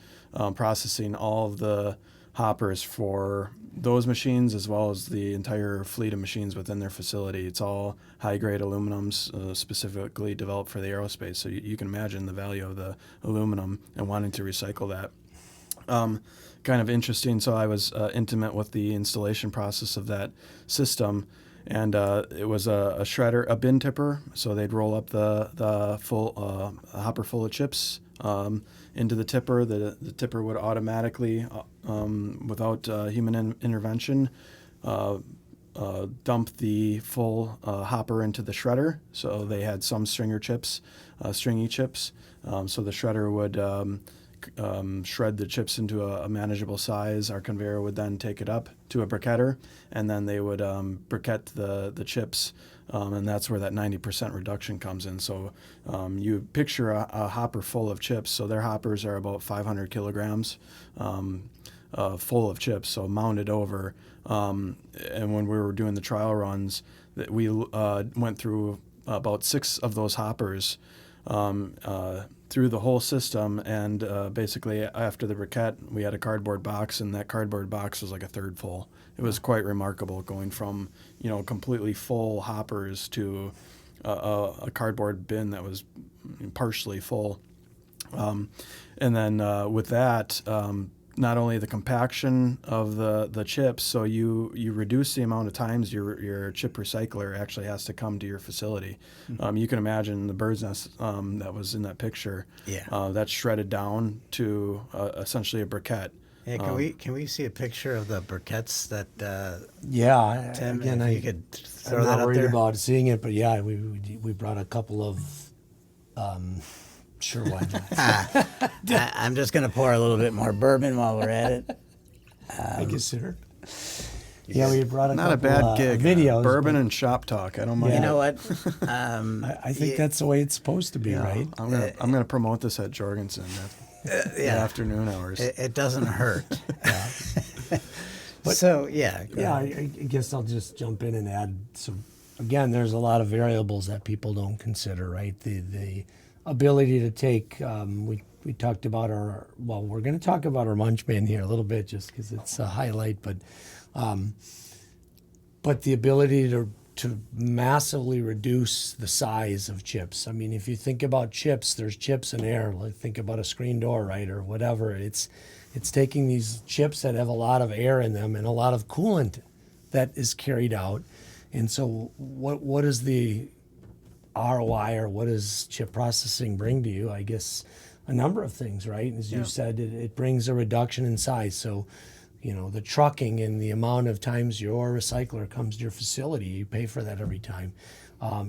processing all of the hoppers for those machines as well as the entire fleet of machines within their facility. It's all high-grade aluminums specifically developed for the aerospace. So you can imagine the value of the aluminum and wanting to recycle that. Kind of interesting. So I was intimate with the installation process of that system, and it was a shredder, a bin tipper. So they'd roll up the full hopper full of chips into the tipper. The tipper would automatically, without human intervention, dump the full hopper into the shredder. So they had some stringy chips. So the shredder would shred the chips into a manageable size. Our conveyor would then take it up to a briquetter, and then they would briquette the chips, and that's where that 90% reduction comes in. So you picture a hopper full of chips. So their hoppers are about 500 kilograms full of chips, so mounted over. And when we were doing the trial runs, we went through about 6 of those hoppers through the whole system, and basically after the briquette, we had a cardboard box, and that cardboard box was like a third full. It was quite remarkable going from completely full hoppers to a cardboard bin that was partially full. And then with that, not only the compaction of the chips, so you reduce the amount of times your chip recycler actually has to come to your facility. Mm-hmm. You can imagine the bird's nest that was in that picture. Yeah. That's shredded down to essentially a briquette. Yeah, can we see a picture of the briquettes that? Tim, again, you could throw I'm that not up worried there. about seeing it, but yeah, we brought a couple of. Sure, why not? I'm just going to pour a little bit more bourbon while we're at it. I consider. Yeah, we brought a not couple a bad gig. Videos. Bourbon and shop talk. I don't mind. You know what? I think that's the way it's supposed to be, right? I'm gonna promote this at Jorgensen in the afternoon hours. It doesn't hurt. But, so yeah. I guess I'll just jump in and add some. Again, there's a lot of variables that people don't consider, right? The ability to take, we talked about we're going to talk about our munch bin here a little bit just because it's a highlight, but the ability to massively reduce the size of chips. I mean, if you think about chips, there's chips in air. Like think about a screen door, right, or whatever. It's taking these chips that have a lot of air in them and a lot of coolant that is carried out. And so what is the ROI, or what does chip processing bring to you? I guess a number of things, right? As you said, it brings a reduction in size. So, the trucking and the amount of times your recycler comes to your facility. You pay for that every time.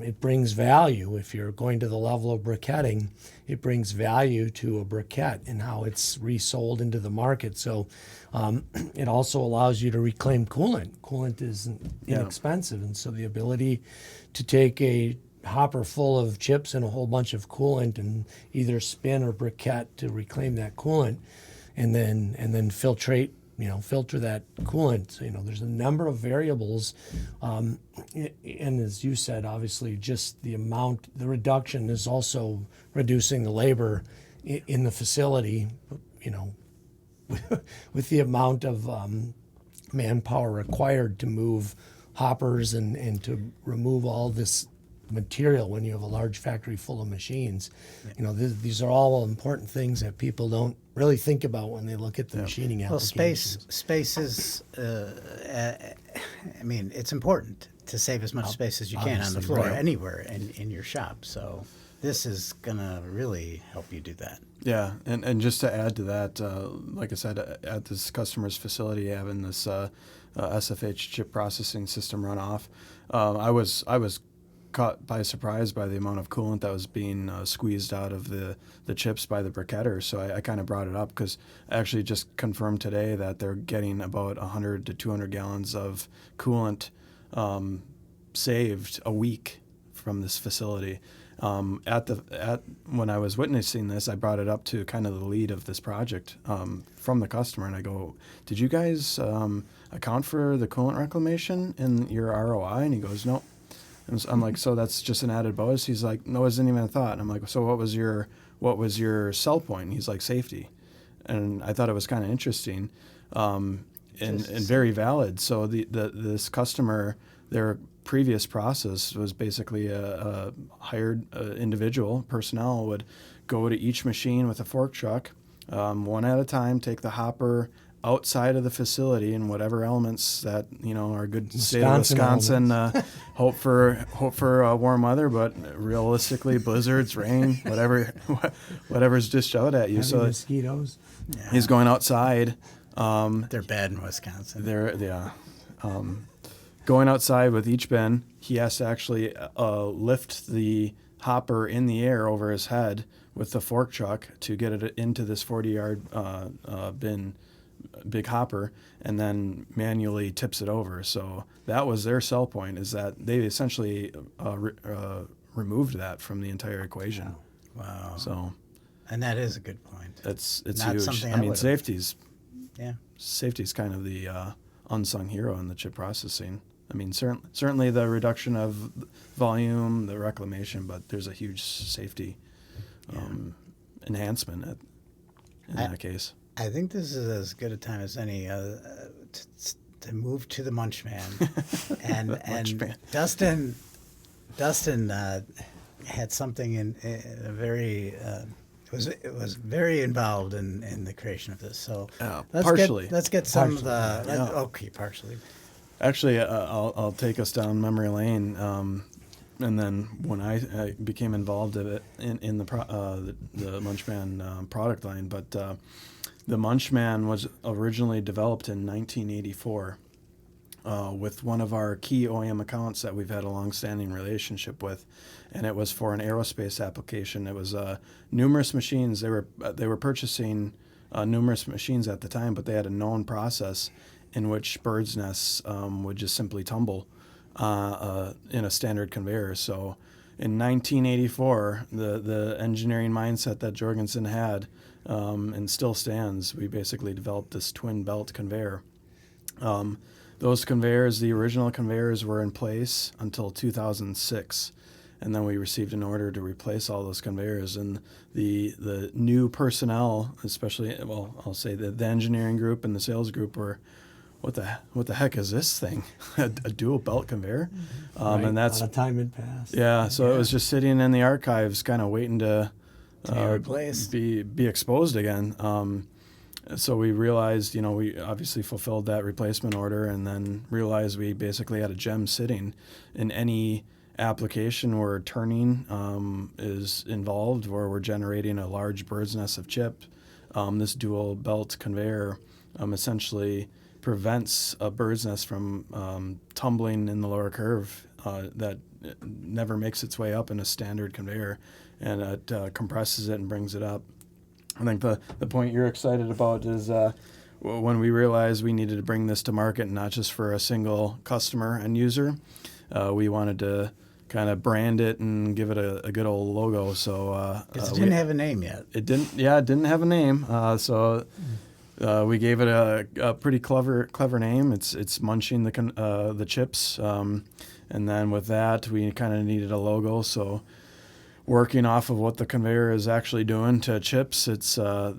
It brings value. If you're going to the level of briquetting, it brings value to a briquette and how it's resold into the market. So it also allows you to reclaim coolant. Coolant is inexpensive, and so the ability to take a hopper full of chips and a whole bunch of coolant and either spin or briquette to reclaim that coolant, and then filtrate, filter that coolant. So, there's a number of variables, and as you said, obviously, just the reduction is also reducing the labor in the facility. With the amount of manpower required to move hoppers and to remove all this material when you have a large factory full of machines. These are all important things that people don't really think about when they look at the machining applications. Well, space is, it's important to save as much space as you can on the floor, right. anywhere in your shop. So this is going to really help you do that. Yeah, and just to add to that, like I said, at this customer's facility, having this SFH chip processing system run off, I was caught by surprise by the amount of coolant that was being squeezed out of the chips by the briquetter. So I kind of brought it up because I actually just confirmed today that they're getting about 100 to 200 gallons of coolant saved a week from this facility. When I was witnessing this, I brought it up to kind of the lead of this project from the customer, and I go, "Did you guys account for the coolant reclamation in your ROI?" And he goes, "No." And I'm like, "So that's just an added bonus?" He's like, "No, it wasn't even a thought." And I'm like, "So what was your sell point?" And he's like, "Safety." And I thought it was kind of interesting, and very valid. So this customer, their previous process was basically a hired individual, personnel would go to each machine with a fork truck, one at a time, take the hopper outside of the facility and whatever elements that are good state of Wisconsin. Hope for warm weather, but realistically blizzards, rain, whatever's dished out at you. Heavy So mosquitoes. Yeah. he's going outside. They're bad in Wisconsin. Going outside with each bin, he has to actually lift the hopper in the air over his head with the fork truck to get it into this 40-yard bin, big hopper, and then manually tips it over. So that was their sell point, is that they essentially removed that from the entire equation. Wow. So, and that is a good point. it's Not huge. something I mean, would've- safety's kind of the unsung hero in the chip processing. I mean, certainly the reduction of volume, the reclamation, but there's a huge safety enhancement in that case. I think this is as good a time as any to move to the Munchman, and Munchman. Dustin had something in a very it was very involved in the creation of this. So partially. let's get some Partially. of the Yeah. okay, partially. Actually, I'll take us down memory lane, and then when I became involved in it in the Munchman product line, but the Munchman was originally developed in 1984 with one of our key OEM accounts that we've had a long-standing relationship with, and it was for an aerospace application. It was numerous machines. They were purchasing numerous machines at the time, but they had a known process in which birds' nests would just simply tumble in a standard conveyor. So in 1984, the engineering mindset that Jorgensen had and still stands, we basically developed this twin belt conveyor. Those conveyors, the original conveyors, were in place until 2006. And then we received an order to replace all those conveyors. And the new personnel, especially, I'll say the engineering group and the sales group were, what the heck is this thing? a dual belt conveyor? Right. And that's a lot of time had passed. Yeah, so it was just sitting in the archives, kind of waiting to be replaced, be exposed again. So we realized, we obviously fulfilled that replacement order, and then realized we basically had a gem sitting in any application where turning is involved, where we're generating a large bird's nest of chip. This dual belt conveyor essentially prevents a bird's nest from tumbling in the lower curve that never makes its way up in a standard conveyor, and it compresses it and brings it up. I think the point you're excited about is when we realized we needed to bring this to market, not just for a single customer and user, we wanted to kind of brand it and give it a good old logo. So It didn't have a name yet. It didn't have a name. So we gave it a pretty clever name. It's munching the chips, and then with that we kind of needed a logo. So working off of what the conveyor is actually doing to chips, it's I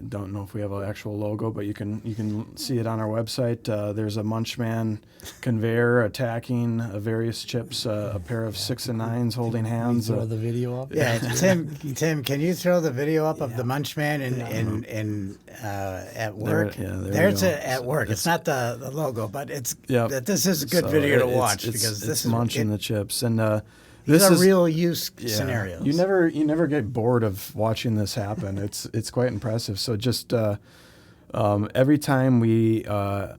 don't know if we have an actual logo, but you can see it on our website. There's a Munchman conveyor attacking various chips, a pair of 6 and 9s holding hands. Throw the video up. Yeah, Tim, can you throw the video up of the Munchman in at work? There's at work. It's not the logo, but it's this is a good video to watch because this is munching the chips, and these are real use scenarios. You never get bored of watching this happen. It's quite impressive. So just every time we have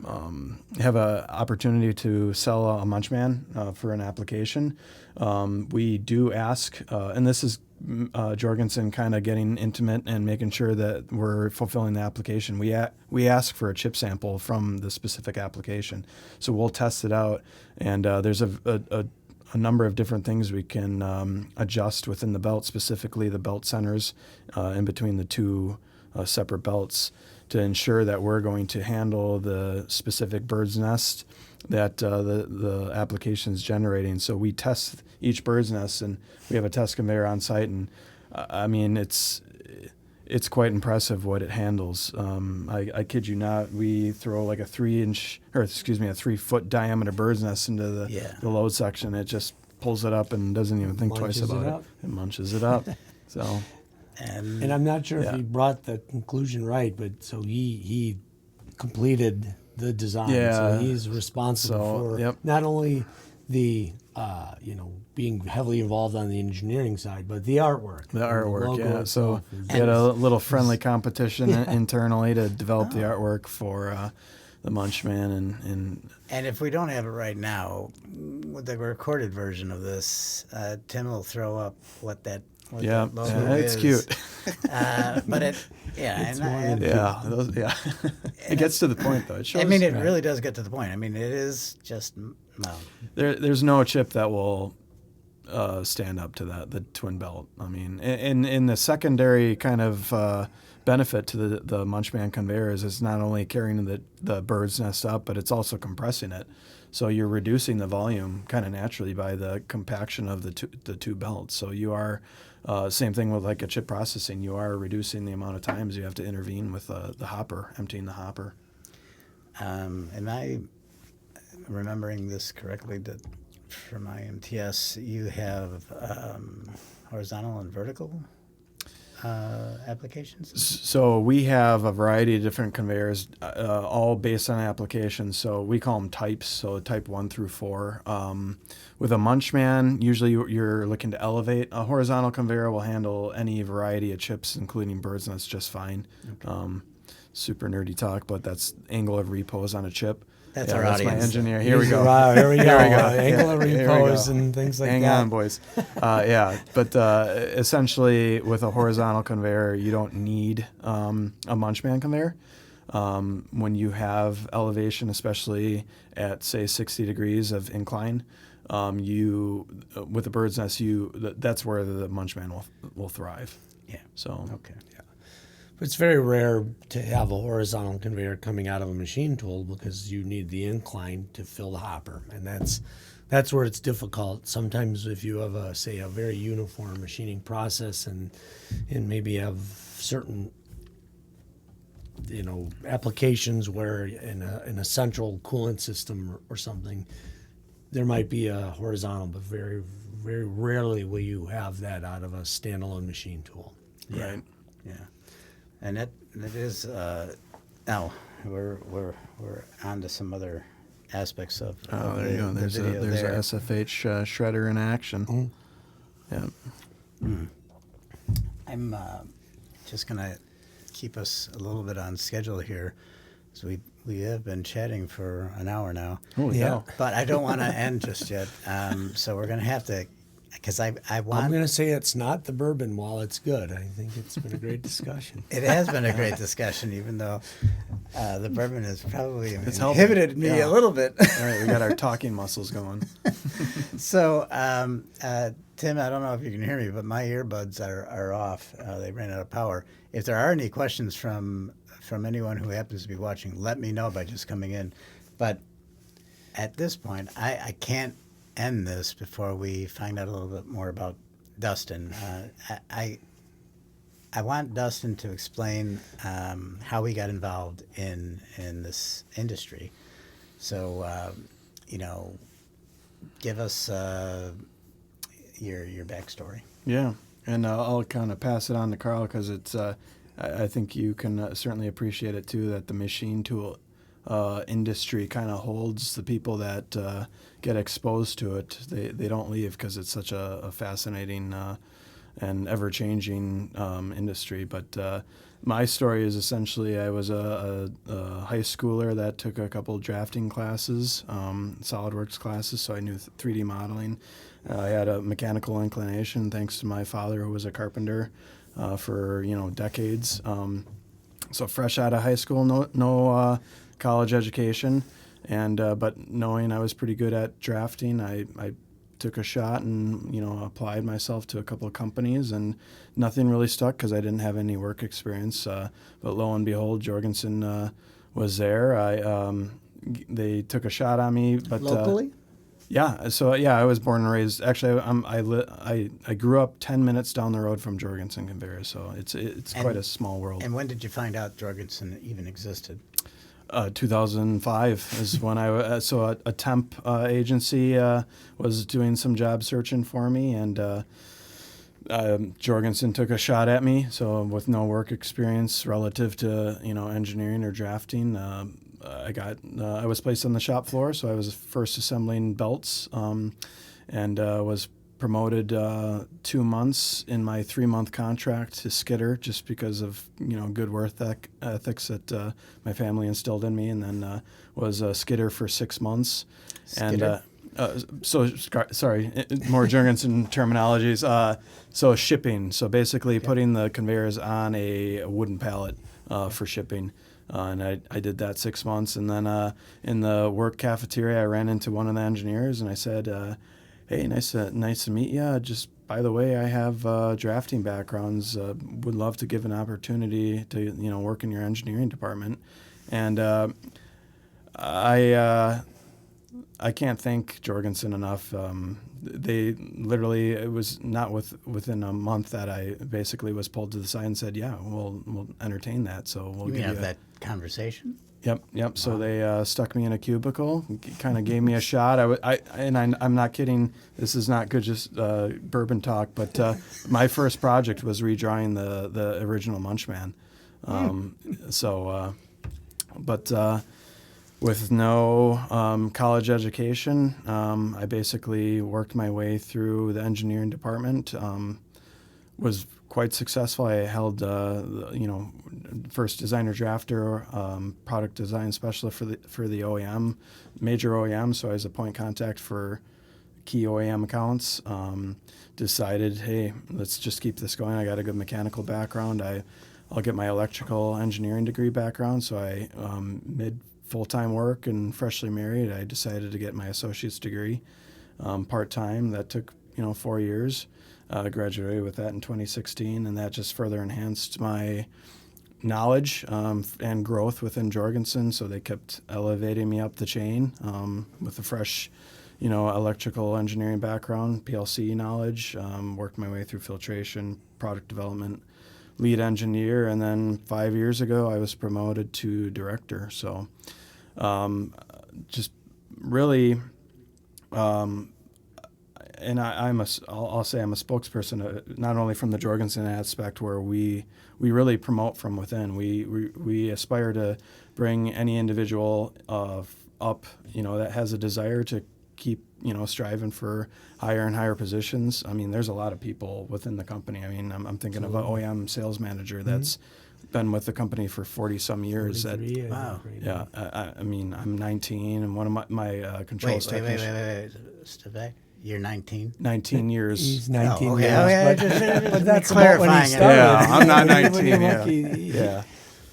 an opportunity to sell a Munchman for an application, we do ask, and this is Jorgensen kind of getting intimate and making sure that we're fulfilling the application. We ask for a chip sample from the specific application, so we'll test it out, and there's a number of different things we can adjust within the belt, specifically the belt centers in between the two separate belts, to ensure that we're going to handle the specific bird's nest that the application is generating. So we test each bird's nest, and we have a test conveyor on site, and I mean it's quite impressive what it handles. I kid you not, we throw like a 3-foot diameter bird's nest into the load section. It just pulls it up and doesn't even think twice about it. It munches it up. So, and I'm not sure if he brought the conclusion right, but so he completed the design. So he's responsible for not only the being heavily involved on the engineering side, but the artwork. The artwork, So we had a little friendly competition internally to develop the artwork for the Munchman. And if we don't have it right now, with the recorded version of this, Tim will throw up what that logo is. It's cute. But it gets to the point though. It shows, it really does get to the point. I mean, it is just there's no chip that will stand up to the twin belt. I mean, in the secondary kind of benefit to the Munchman conveyor is it's not only carrying the bird's nest up, but it's also compressing it. So you're reducing the volume kind of naturally by the compaction of the two belts. So you are same thing with like a chip processing. You are reducing the amount of times you have to intervene with the hopper, emptying the hopper. Am I remembering this correctly? That for my MTS, you have horizontal and vertical applications? So we have a variety of different conveyors, all based on applications. So we call them types, so type 1 through 4. With a Munchman, usually you're looking to elevate. A horizontal conveyor will handle any variety of chips, including bird's nests, just fine. Okay. Super nerdy talk, but that's angle of repose on a chip. That's our audience. That's my engineer. Here we go. Here we go. Angle of repose and things like that. Hang on, boys. But essentially, with a horizontal conveyor, you don't need a Munchman conveyor. When you have elevation, especially at say 60 degrees of incline, with the bird's nest, that's where the Munchman will thrive. Yeah. So okay. Yeah. It's very rare to have a horizontal conveyor coming out of a machine tool because you need the incline to fill the hopper, and that's where it's difficult. Sometimes if you have a very uniform machining process and maybe have certain applications where in a central coolant system or something, there might be a horizontal, but very very rarely will you have that out of a standalone machine tool. Yeah. Right. Yeah. And it is now we're on to some other aspects of there you go. There's a SFH shredder in action. Yeah. I'm just gonna keep us a little bit on schedule here. So we have been chatting for an hour now. Holy Yeah. cow. But I don't want to end just yet. So we're going to have to, because I I'm want. going to say it's not the bourbon while it's good. I think it's been a great discussion. It has been a great discussion, even though the bourbon has probably helping. inhibited me Yeah. a little bit. All right, we got our talking muscles going. So, Tim, I don't know if you can hear me, but my earbuds are off. They ran out of power. If there are any questions from anyone who happens to be watching, let me know by just coming in. But at this point, I can't end this before we find out a little bit more about Dustin. I want Dustin to explain how he got involved in this industry. So, give us your backstory. Yeah, and I'll kind of pass it on to Karl because it's. I think you can certainly appreciate it too that the machine tool industry kind of holds the people that get exposed to it. They don't leave because it's such a fascinating and ever-changing industry. But my story is essentially I was a high schooler that took a couple drafting classes, SolidWorks classes, so I knew 3D modeling. I had a mechanical inclination thanks to my father, who was a carpenter for decades. So fresh out of high school, no college education, and but knowing I was pretty good at drafting, I took a shot and applied myself to a couple of companies, and nothing really stuck because I didn't have any work experience. But lo and behold, Jorgensen was there. They took a shot on me, but Locally? yeah. So I was born and raised. Actually, I grew up 10 minutes down the road from Jorgensen Conveyor, so it's quite a small world. And when did you find out Jorgensen even existed? 2005 is when a temp agency was doing some job searching for me, and Jorgensen took a shot at me. So with no work experience relative to engineering or drafting, I was placed on the shop floor. So I was first assembling belts, and was promoted 2 months in my 3-month contract to skidder, just because of good work ethics that my family instilled in me, and then was a skidder for 6 months. Skidder? And sorry, more Jorgensen terminologies. So shipping. So basically putting the conveyors on a wooden pallet for shipping. And I did that 6 months, and then in the work cafeteria, I ran into one of the engineers, and I said, "Hey, nice to meet you. Just by the way, I have drafting backgrounds. Would love to give an opportunity to work in your engineering department." And I can't thank Jorgensen enough. They literally, it was not within a month that I basically was pulled to the side and said, "Yeah, we'll entertain that. So we'll give have you that conversation. Yep. So they stuck me in a cubicle, kind of gave me a shot. I'm not kidding. This is not good, just bourbon talk. But my first project was redrawing the original Munchman. With no college education, I basically worked my way through the engineering department. Was quite successful. I held, first designer drafter, product design specialist for the OEM, major OEM. So I was a point contact for key OEM accounts. Decided, hey, let's just keep this going. I got a good mechanical background. I'll get my electrical engineering degree background. So I mid full-time work and freshly married, I decided to get my associate's degree part-time. That took 4 years. Graduated with that in 2016, and that just further enhanced my knowledge and growth within Jorgensen. So they kept elevating me up the chain with a fresh, electrical engineering background, PLC knowledge. Worked my way through filtration, product development, lead engineer, and then 5 years ago I was promoted to director. So just really. And I'll say I'm a spokesperson, not only from the Jorgensen aspect, where we really promote from within. We aspire to bring any individual up, that has a desire to keep, striving for higher and higher positions. I mean, there's a lot of people within the company. I mean, I'm thinking of an OEM sales manager that's been with the company for 40 some years. 43, I Wow. think, right Yeah, now. I mean, I'm 19, and one of my controls technicians. Wait. Step back. You're 19. 19 years. He's 19 okay. years, Oh, yeah, but, just but that's about when he clarifying it. started. Yeah, I'm not When 19. you Yeah, look, yeah.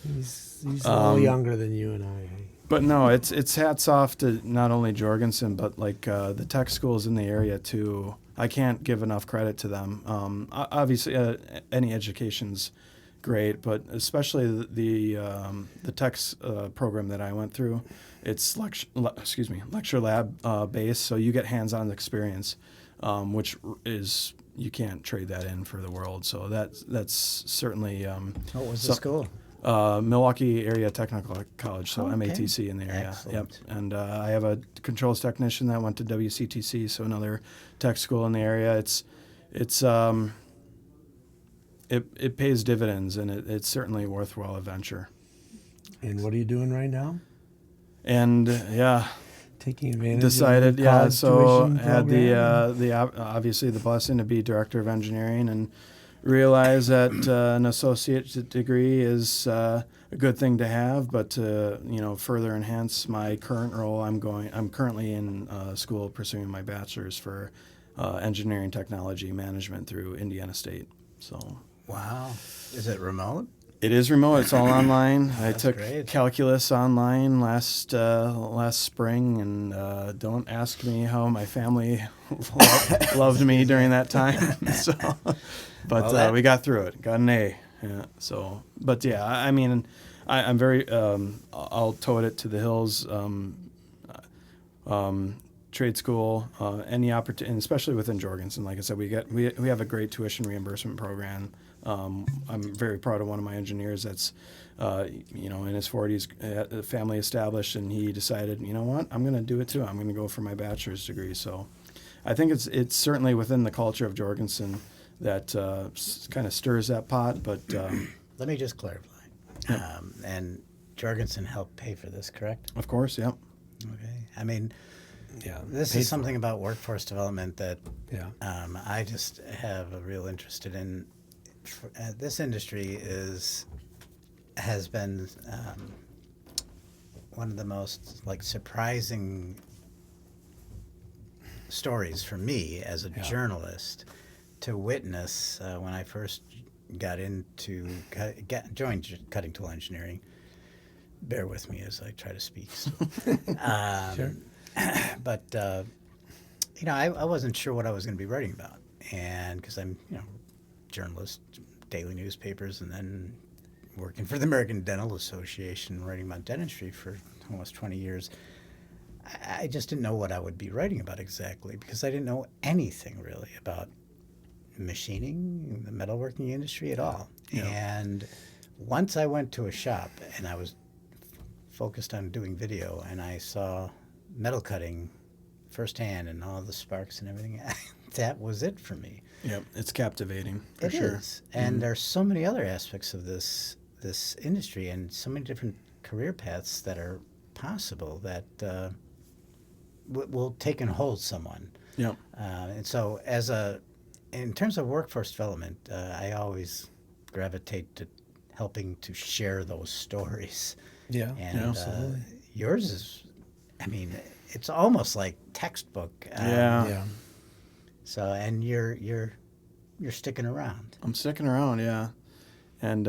He's a little younger than you and I. But no, it's hats off to not only Jorgensen, but like the tech schools in the area too. I can't give enough credit to them. Obviously, any education's great, but especially the tech program that I went through, it's lecture lab based, so you get hands-on experience, which is you can't trade that in for the world. So that's certainly. What was the school? Milwaukee Area Technical College, so Okay. MATC in the area. Excellent. Yep. And I have a controls technician that went to WCTC, so another tech school in the area. It pays dividends, and it's certainly a worthwhile venture. And what are you doing right now? And Taking advantage decided, of the college tuition had program? the obviously the blessing to be director of engineering, and realize that an associate degree is a good thing to have, but to further enhance my current role, I'm currently in school pursuing my bachelor's for engineering technology management through Indiana State. So Wow. Is it remote? it is remote. It's all online. I That's took great. calculus online last spring, and don't ask me how my family loved me during that time. So, but Well, we got through it. Got an A. Yeah. So, but yeah, I mean, I'm very. I'll tote it to the hills. Trade school, any opportunity, and especially within Jorgensen. Like I said, we have a great tuition reimbursement program. I'm very proud of one of my engineers that's, in his 40s, family established, and he decided, you know what, I'm going to do it too. I'm going to go for my bachelor's degree. So, I think it's certainly within the culture of Jorgensen that kind of stirs that pot. But Let me just clarify. And Jorgensen helped pay for this, correct? of course, yeah. Okay. I mean, Yeah. this paid is for something about workforce development that Yeah. I just have a real interest in. This industry has been one of the most surprising stories for me as a journalist to witness when I first got into joined cutting tool engineering. Bear with me as I try to speak. Sure. But I wasn't sure what I was going to be writing about, and because I'm journalist, daily newspapers, and then working for the American Dental Association, writing about dentistry for almost 20 years. I just didn't know what I would be writing about exactly because I didn't know anything really about machining, the metalworking industry at all. Yeah. And once I went to a shop and I was focused on doing video and I saw metal cutting firsthand and all the sparks and everything, that was it for me. Yep, it's captivating for It sure. is. And there's so many other aspects of this industry and so many different career paths that are possible that will take and hold someone. Yep. And so in terms of workforce development, I always gravitate to helping to share those stories. Yeah. And absolutely. yours is, it's almost like textbook. Yeah. Yeah. So, and you're sticking around. I'm sticking around, yeah. And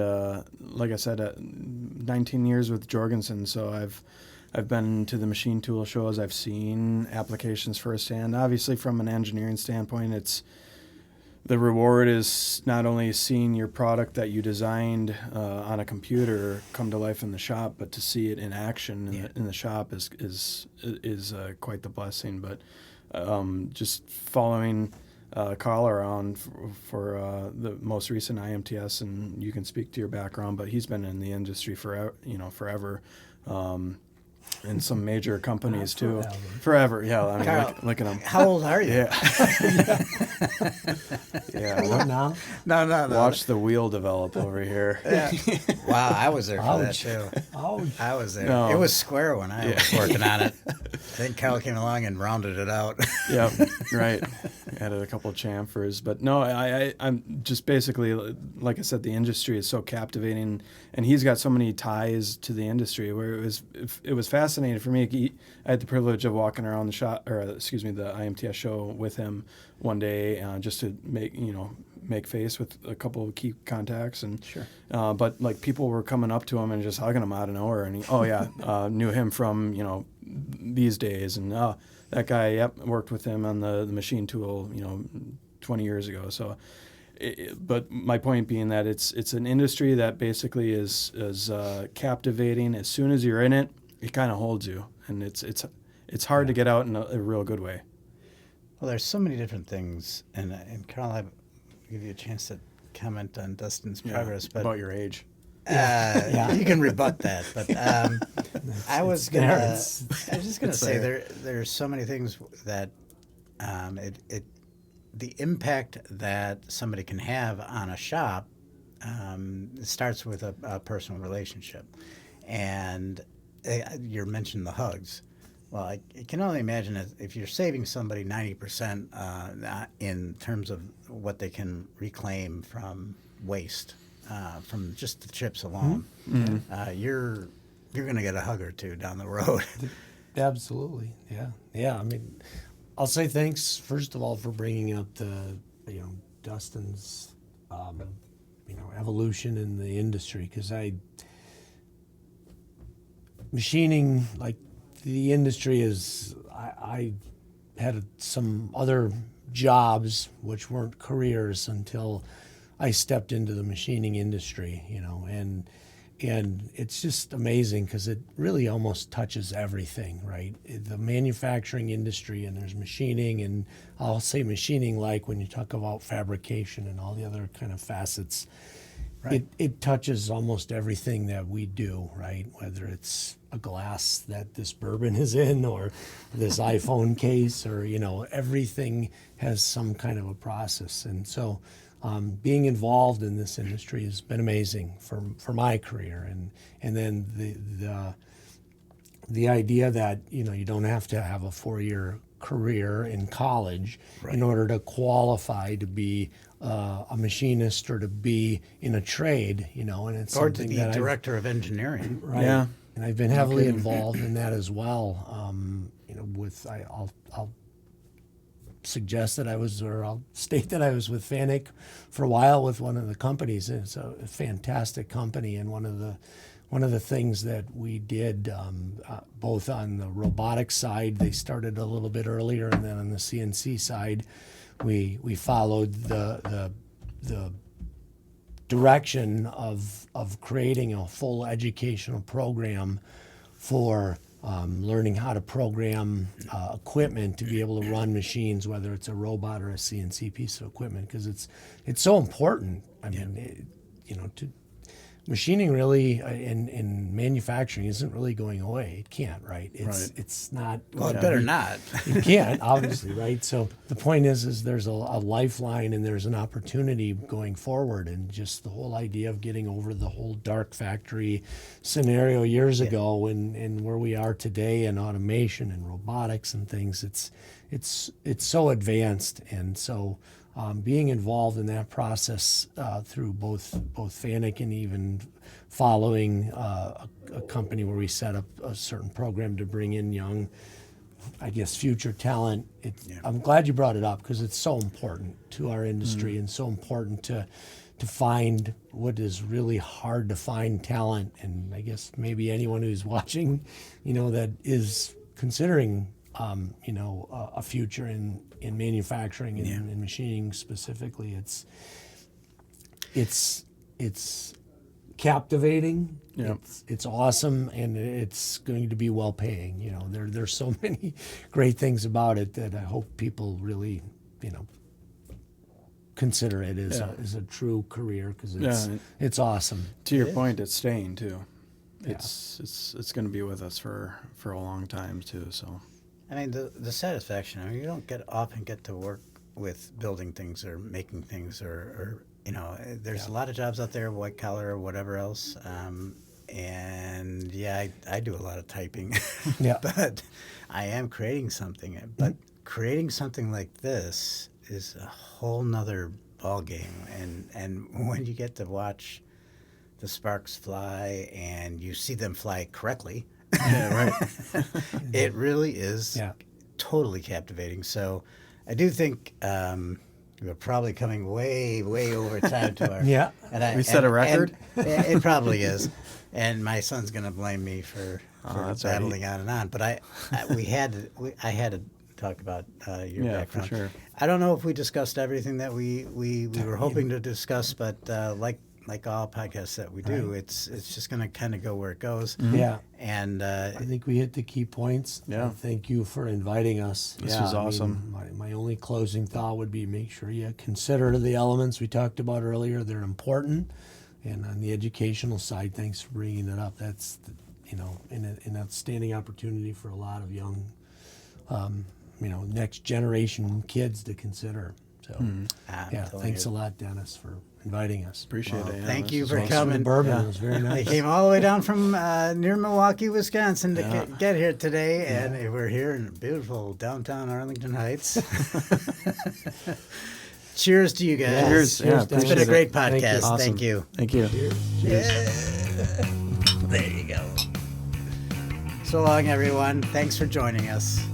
like I said, 19 years with Jorgensen, so I've been to the machine tool shows. I've seen applications firsthand. Obviously, from an engineering standpoint, it's the reward is not only seeing your product that you designed on a computer come to life in the shop, but to see it in action in the shop is quite the blessing. But just following Karl around for the most recent IMTS, and you can speak to your background, but he's been in the industry forever. In some major companies too. Forever, yeah. I mean, Karl, look at him. How old are you? Yeah. Yeah. What now? No. Watch the wheel develop over here. Yeah. Wow, I was there for that Ouch. too. Ouch. I was there. No. It was square when I was working on it. I think Karl came along and rounded it out. Yeah, right. Added a couple of chamfers, but no, I'm just basically, like I said, the industry is so captivating, and he's got so many ties to the industry. Where it was fascinating for me. I had the privilege of walking around the the IMTS show with him one day, just to make face with a couple of key contacts, and Sure. But like people were coming up to him and just hugging him out of nowhere, and knew him from these days, and that guy, yep, worked with him on the machine tool, 20 years ago. So, but my point being that it's an industry that basically is captivating. As soon as you're in it, it kind of holds you, and it's hard to get out in a real good way. Well, there's so many different things, and Karl, I'll give you a chance to comment on Dustin's progress, but about your age. you can rebut that. But I was just gonna say there's so many things that the impact that somebody can have on a shop starts with a personal relationship, and you mentioned the hugs. Well, I can only imagine if you're saving somebody 90% in terms of what they can reclaim from waste, from just the chips alone, you're going to get a hug or two down the road. Absolutely, yeah. I mean, I'll say thanks first of all for bringing up the Dustin's evolution in the industry, because machining, like, the industry is, I had some other jobs which weren't careers until I stepped into the machining industry, and it's just amazing because it really almost touches everything, right? The manufacturing industry, and there's machining, and I'll say machining like when you talk about fabrication and all the other kind of facets. Right. It touches almost everything that we do, right? Whether it's a glass that this bourbon is in, or this iPhone case, or everything has some kind of a process. And so being involved in this industry has been amazing for my career. And then the idea that you don't have to have a 4-year career in college in order to qualify to be a machinist or to be in a trade, and it's or to something be that director of engineering. Right. Yeah. And I've been heavily involved in that as well. I'll suggest that I'll state that I was with Fanuc for a while with one of the companies. And it's a fantastic company, and one of the things that we did, both on the robotics side, they started a little bit earlier, and then on the CNC side, we followed the direction of creating a full educational program for learning how to program equipment to be able to run machines, whether it's a robot or a CNC piece of equipment, because it's so important. I mean, machining really in manufacturing isn't really going away. It can't, right? It's not. Well, it better not. It can't, obviously, right? So the point is there's a lifeline, and there's an opportunity going forward, and just the whole idea of getting over the whole dark factory scenario years ago, and where we are today in automation and robotics and things. It's so advanced, and so. Being involved in that process through both Fanuc and even following a company where we set up a certain program to bring in young, future talent. I'm glad you brought it up, because it's so important to our industry, and so important to find what is really hard to find talent. And I guess maybe anyone who's watching, that is considering a future in manufacturing and in machining specifically. It's captivating. Yeah. It's awesome, and it's going to be well paying. There's so many great things about it that I hope people really consider it as a true career, because it's awesome. To your point, it's staying too. It's going to be with us for a long time too. So. I mean, the satisfaction. I mean, you don't often get to work with building things or making things, or there's a lot of jobs out there, white collar or whatever else. And I do a lot of typing, but I am creating something. But creating something like this is a whole nother ball game, and when you get to watch the sparks fly and you see them fly correctly, Yeah, right. it really is Yeah. totally captivating. So I do think we're probably coming way over time to our Yeah. And We set a record? and it probably is, and my son's gonna blame me for that's all right. babbling on and on. But I had to talk about your Yeah, for background. sure. I don't know if we discussed everything that we were hoping to discuss, but like all podcasts that we do, it's just going to kind of go where it goes. Yeah. And I think we hit the key points. Yeah. Thank you for inviting us. This was awesome. My only closing thought would be make sure you consider the elements we talked about earlier. They're important. And on the educational side, thanks for bringing it up. That's, an outstanding opportunity for a lot of young, next generation kids to consider. So, thanks a lot, Dennis, for inviting us. Appreciate it. Yeah, thank this you is for awesome. coming. Bourbon, it was very They nice. came all the way down from near Milwaukee, Wisconsin to get here today, and we're here in beautiful downtown Arlington Heights. Cheers to you guys. Cheers. Yeah, It's been a appreciate great it. Thank you. podcast. Awesome. Thank you. Thank you. There you go. So long, everyone. Thanks for joining us.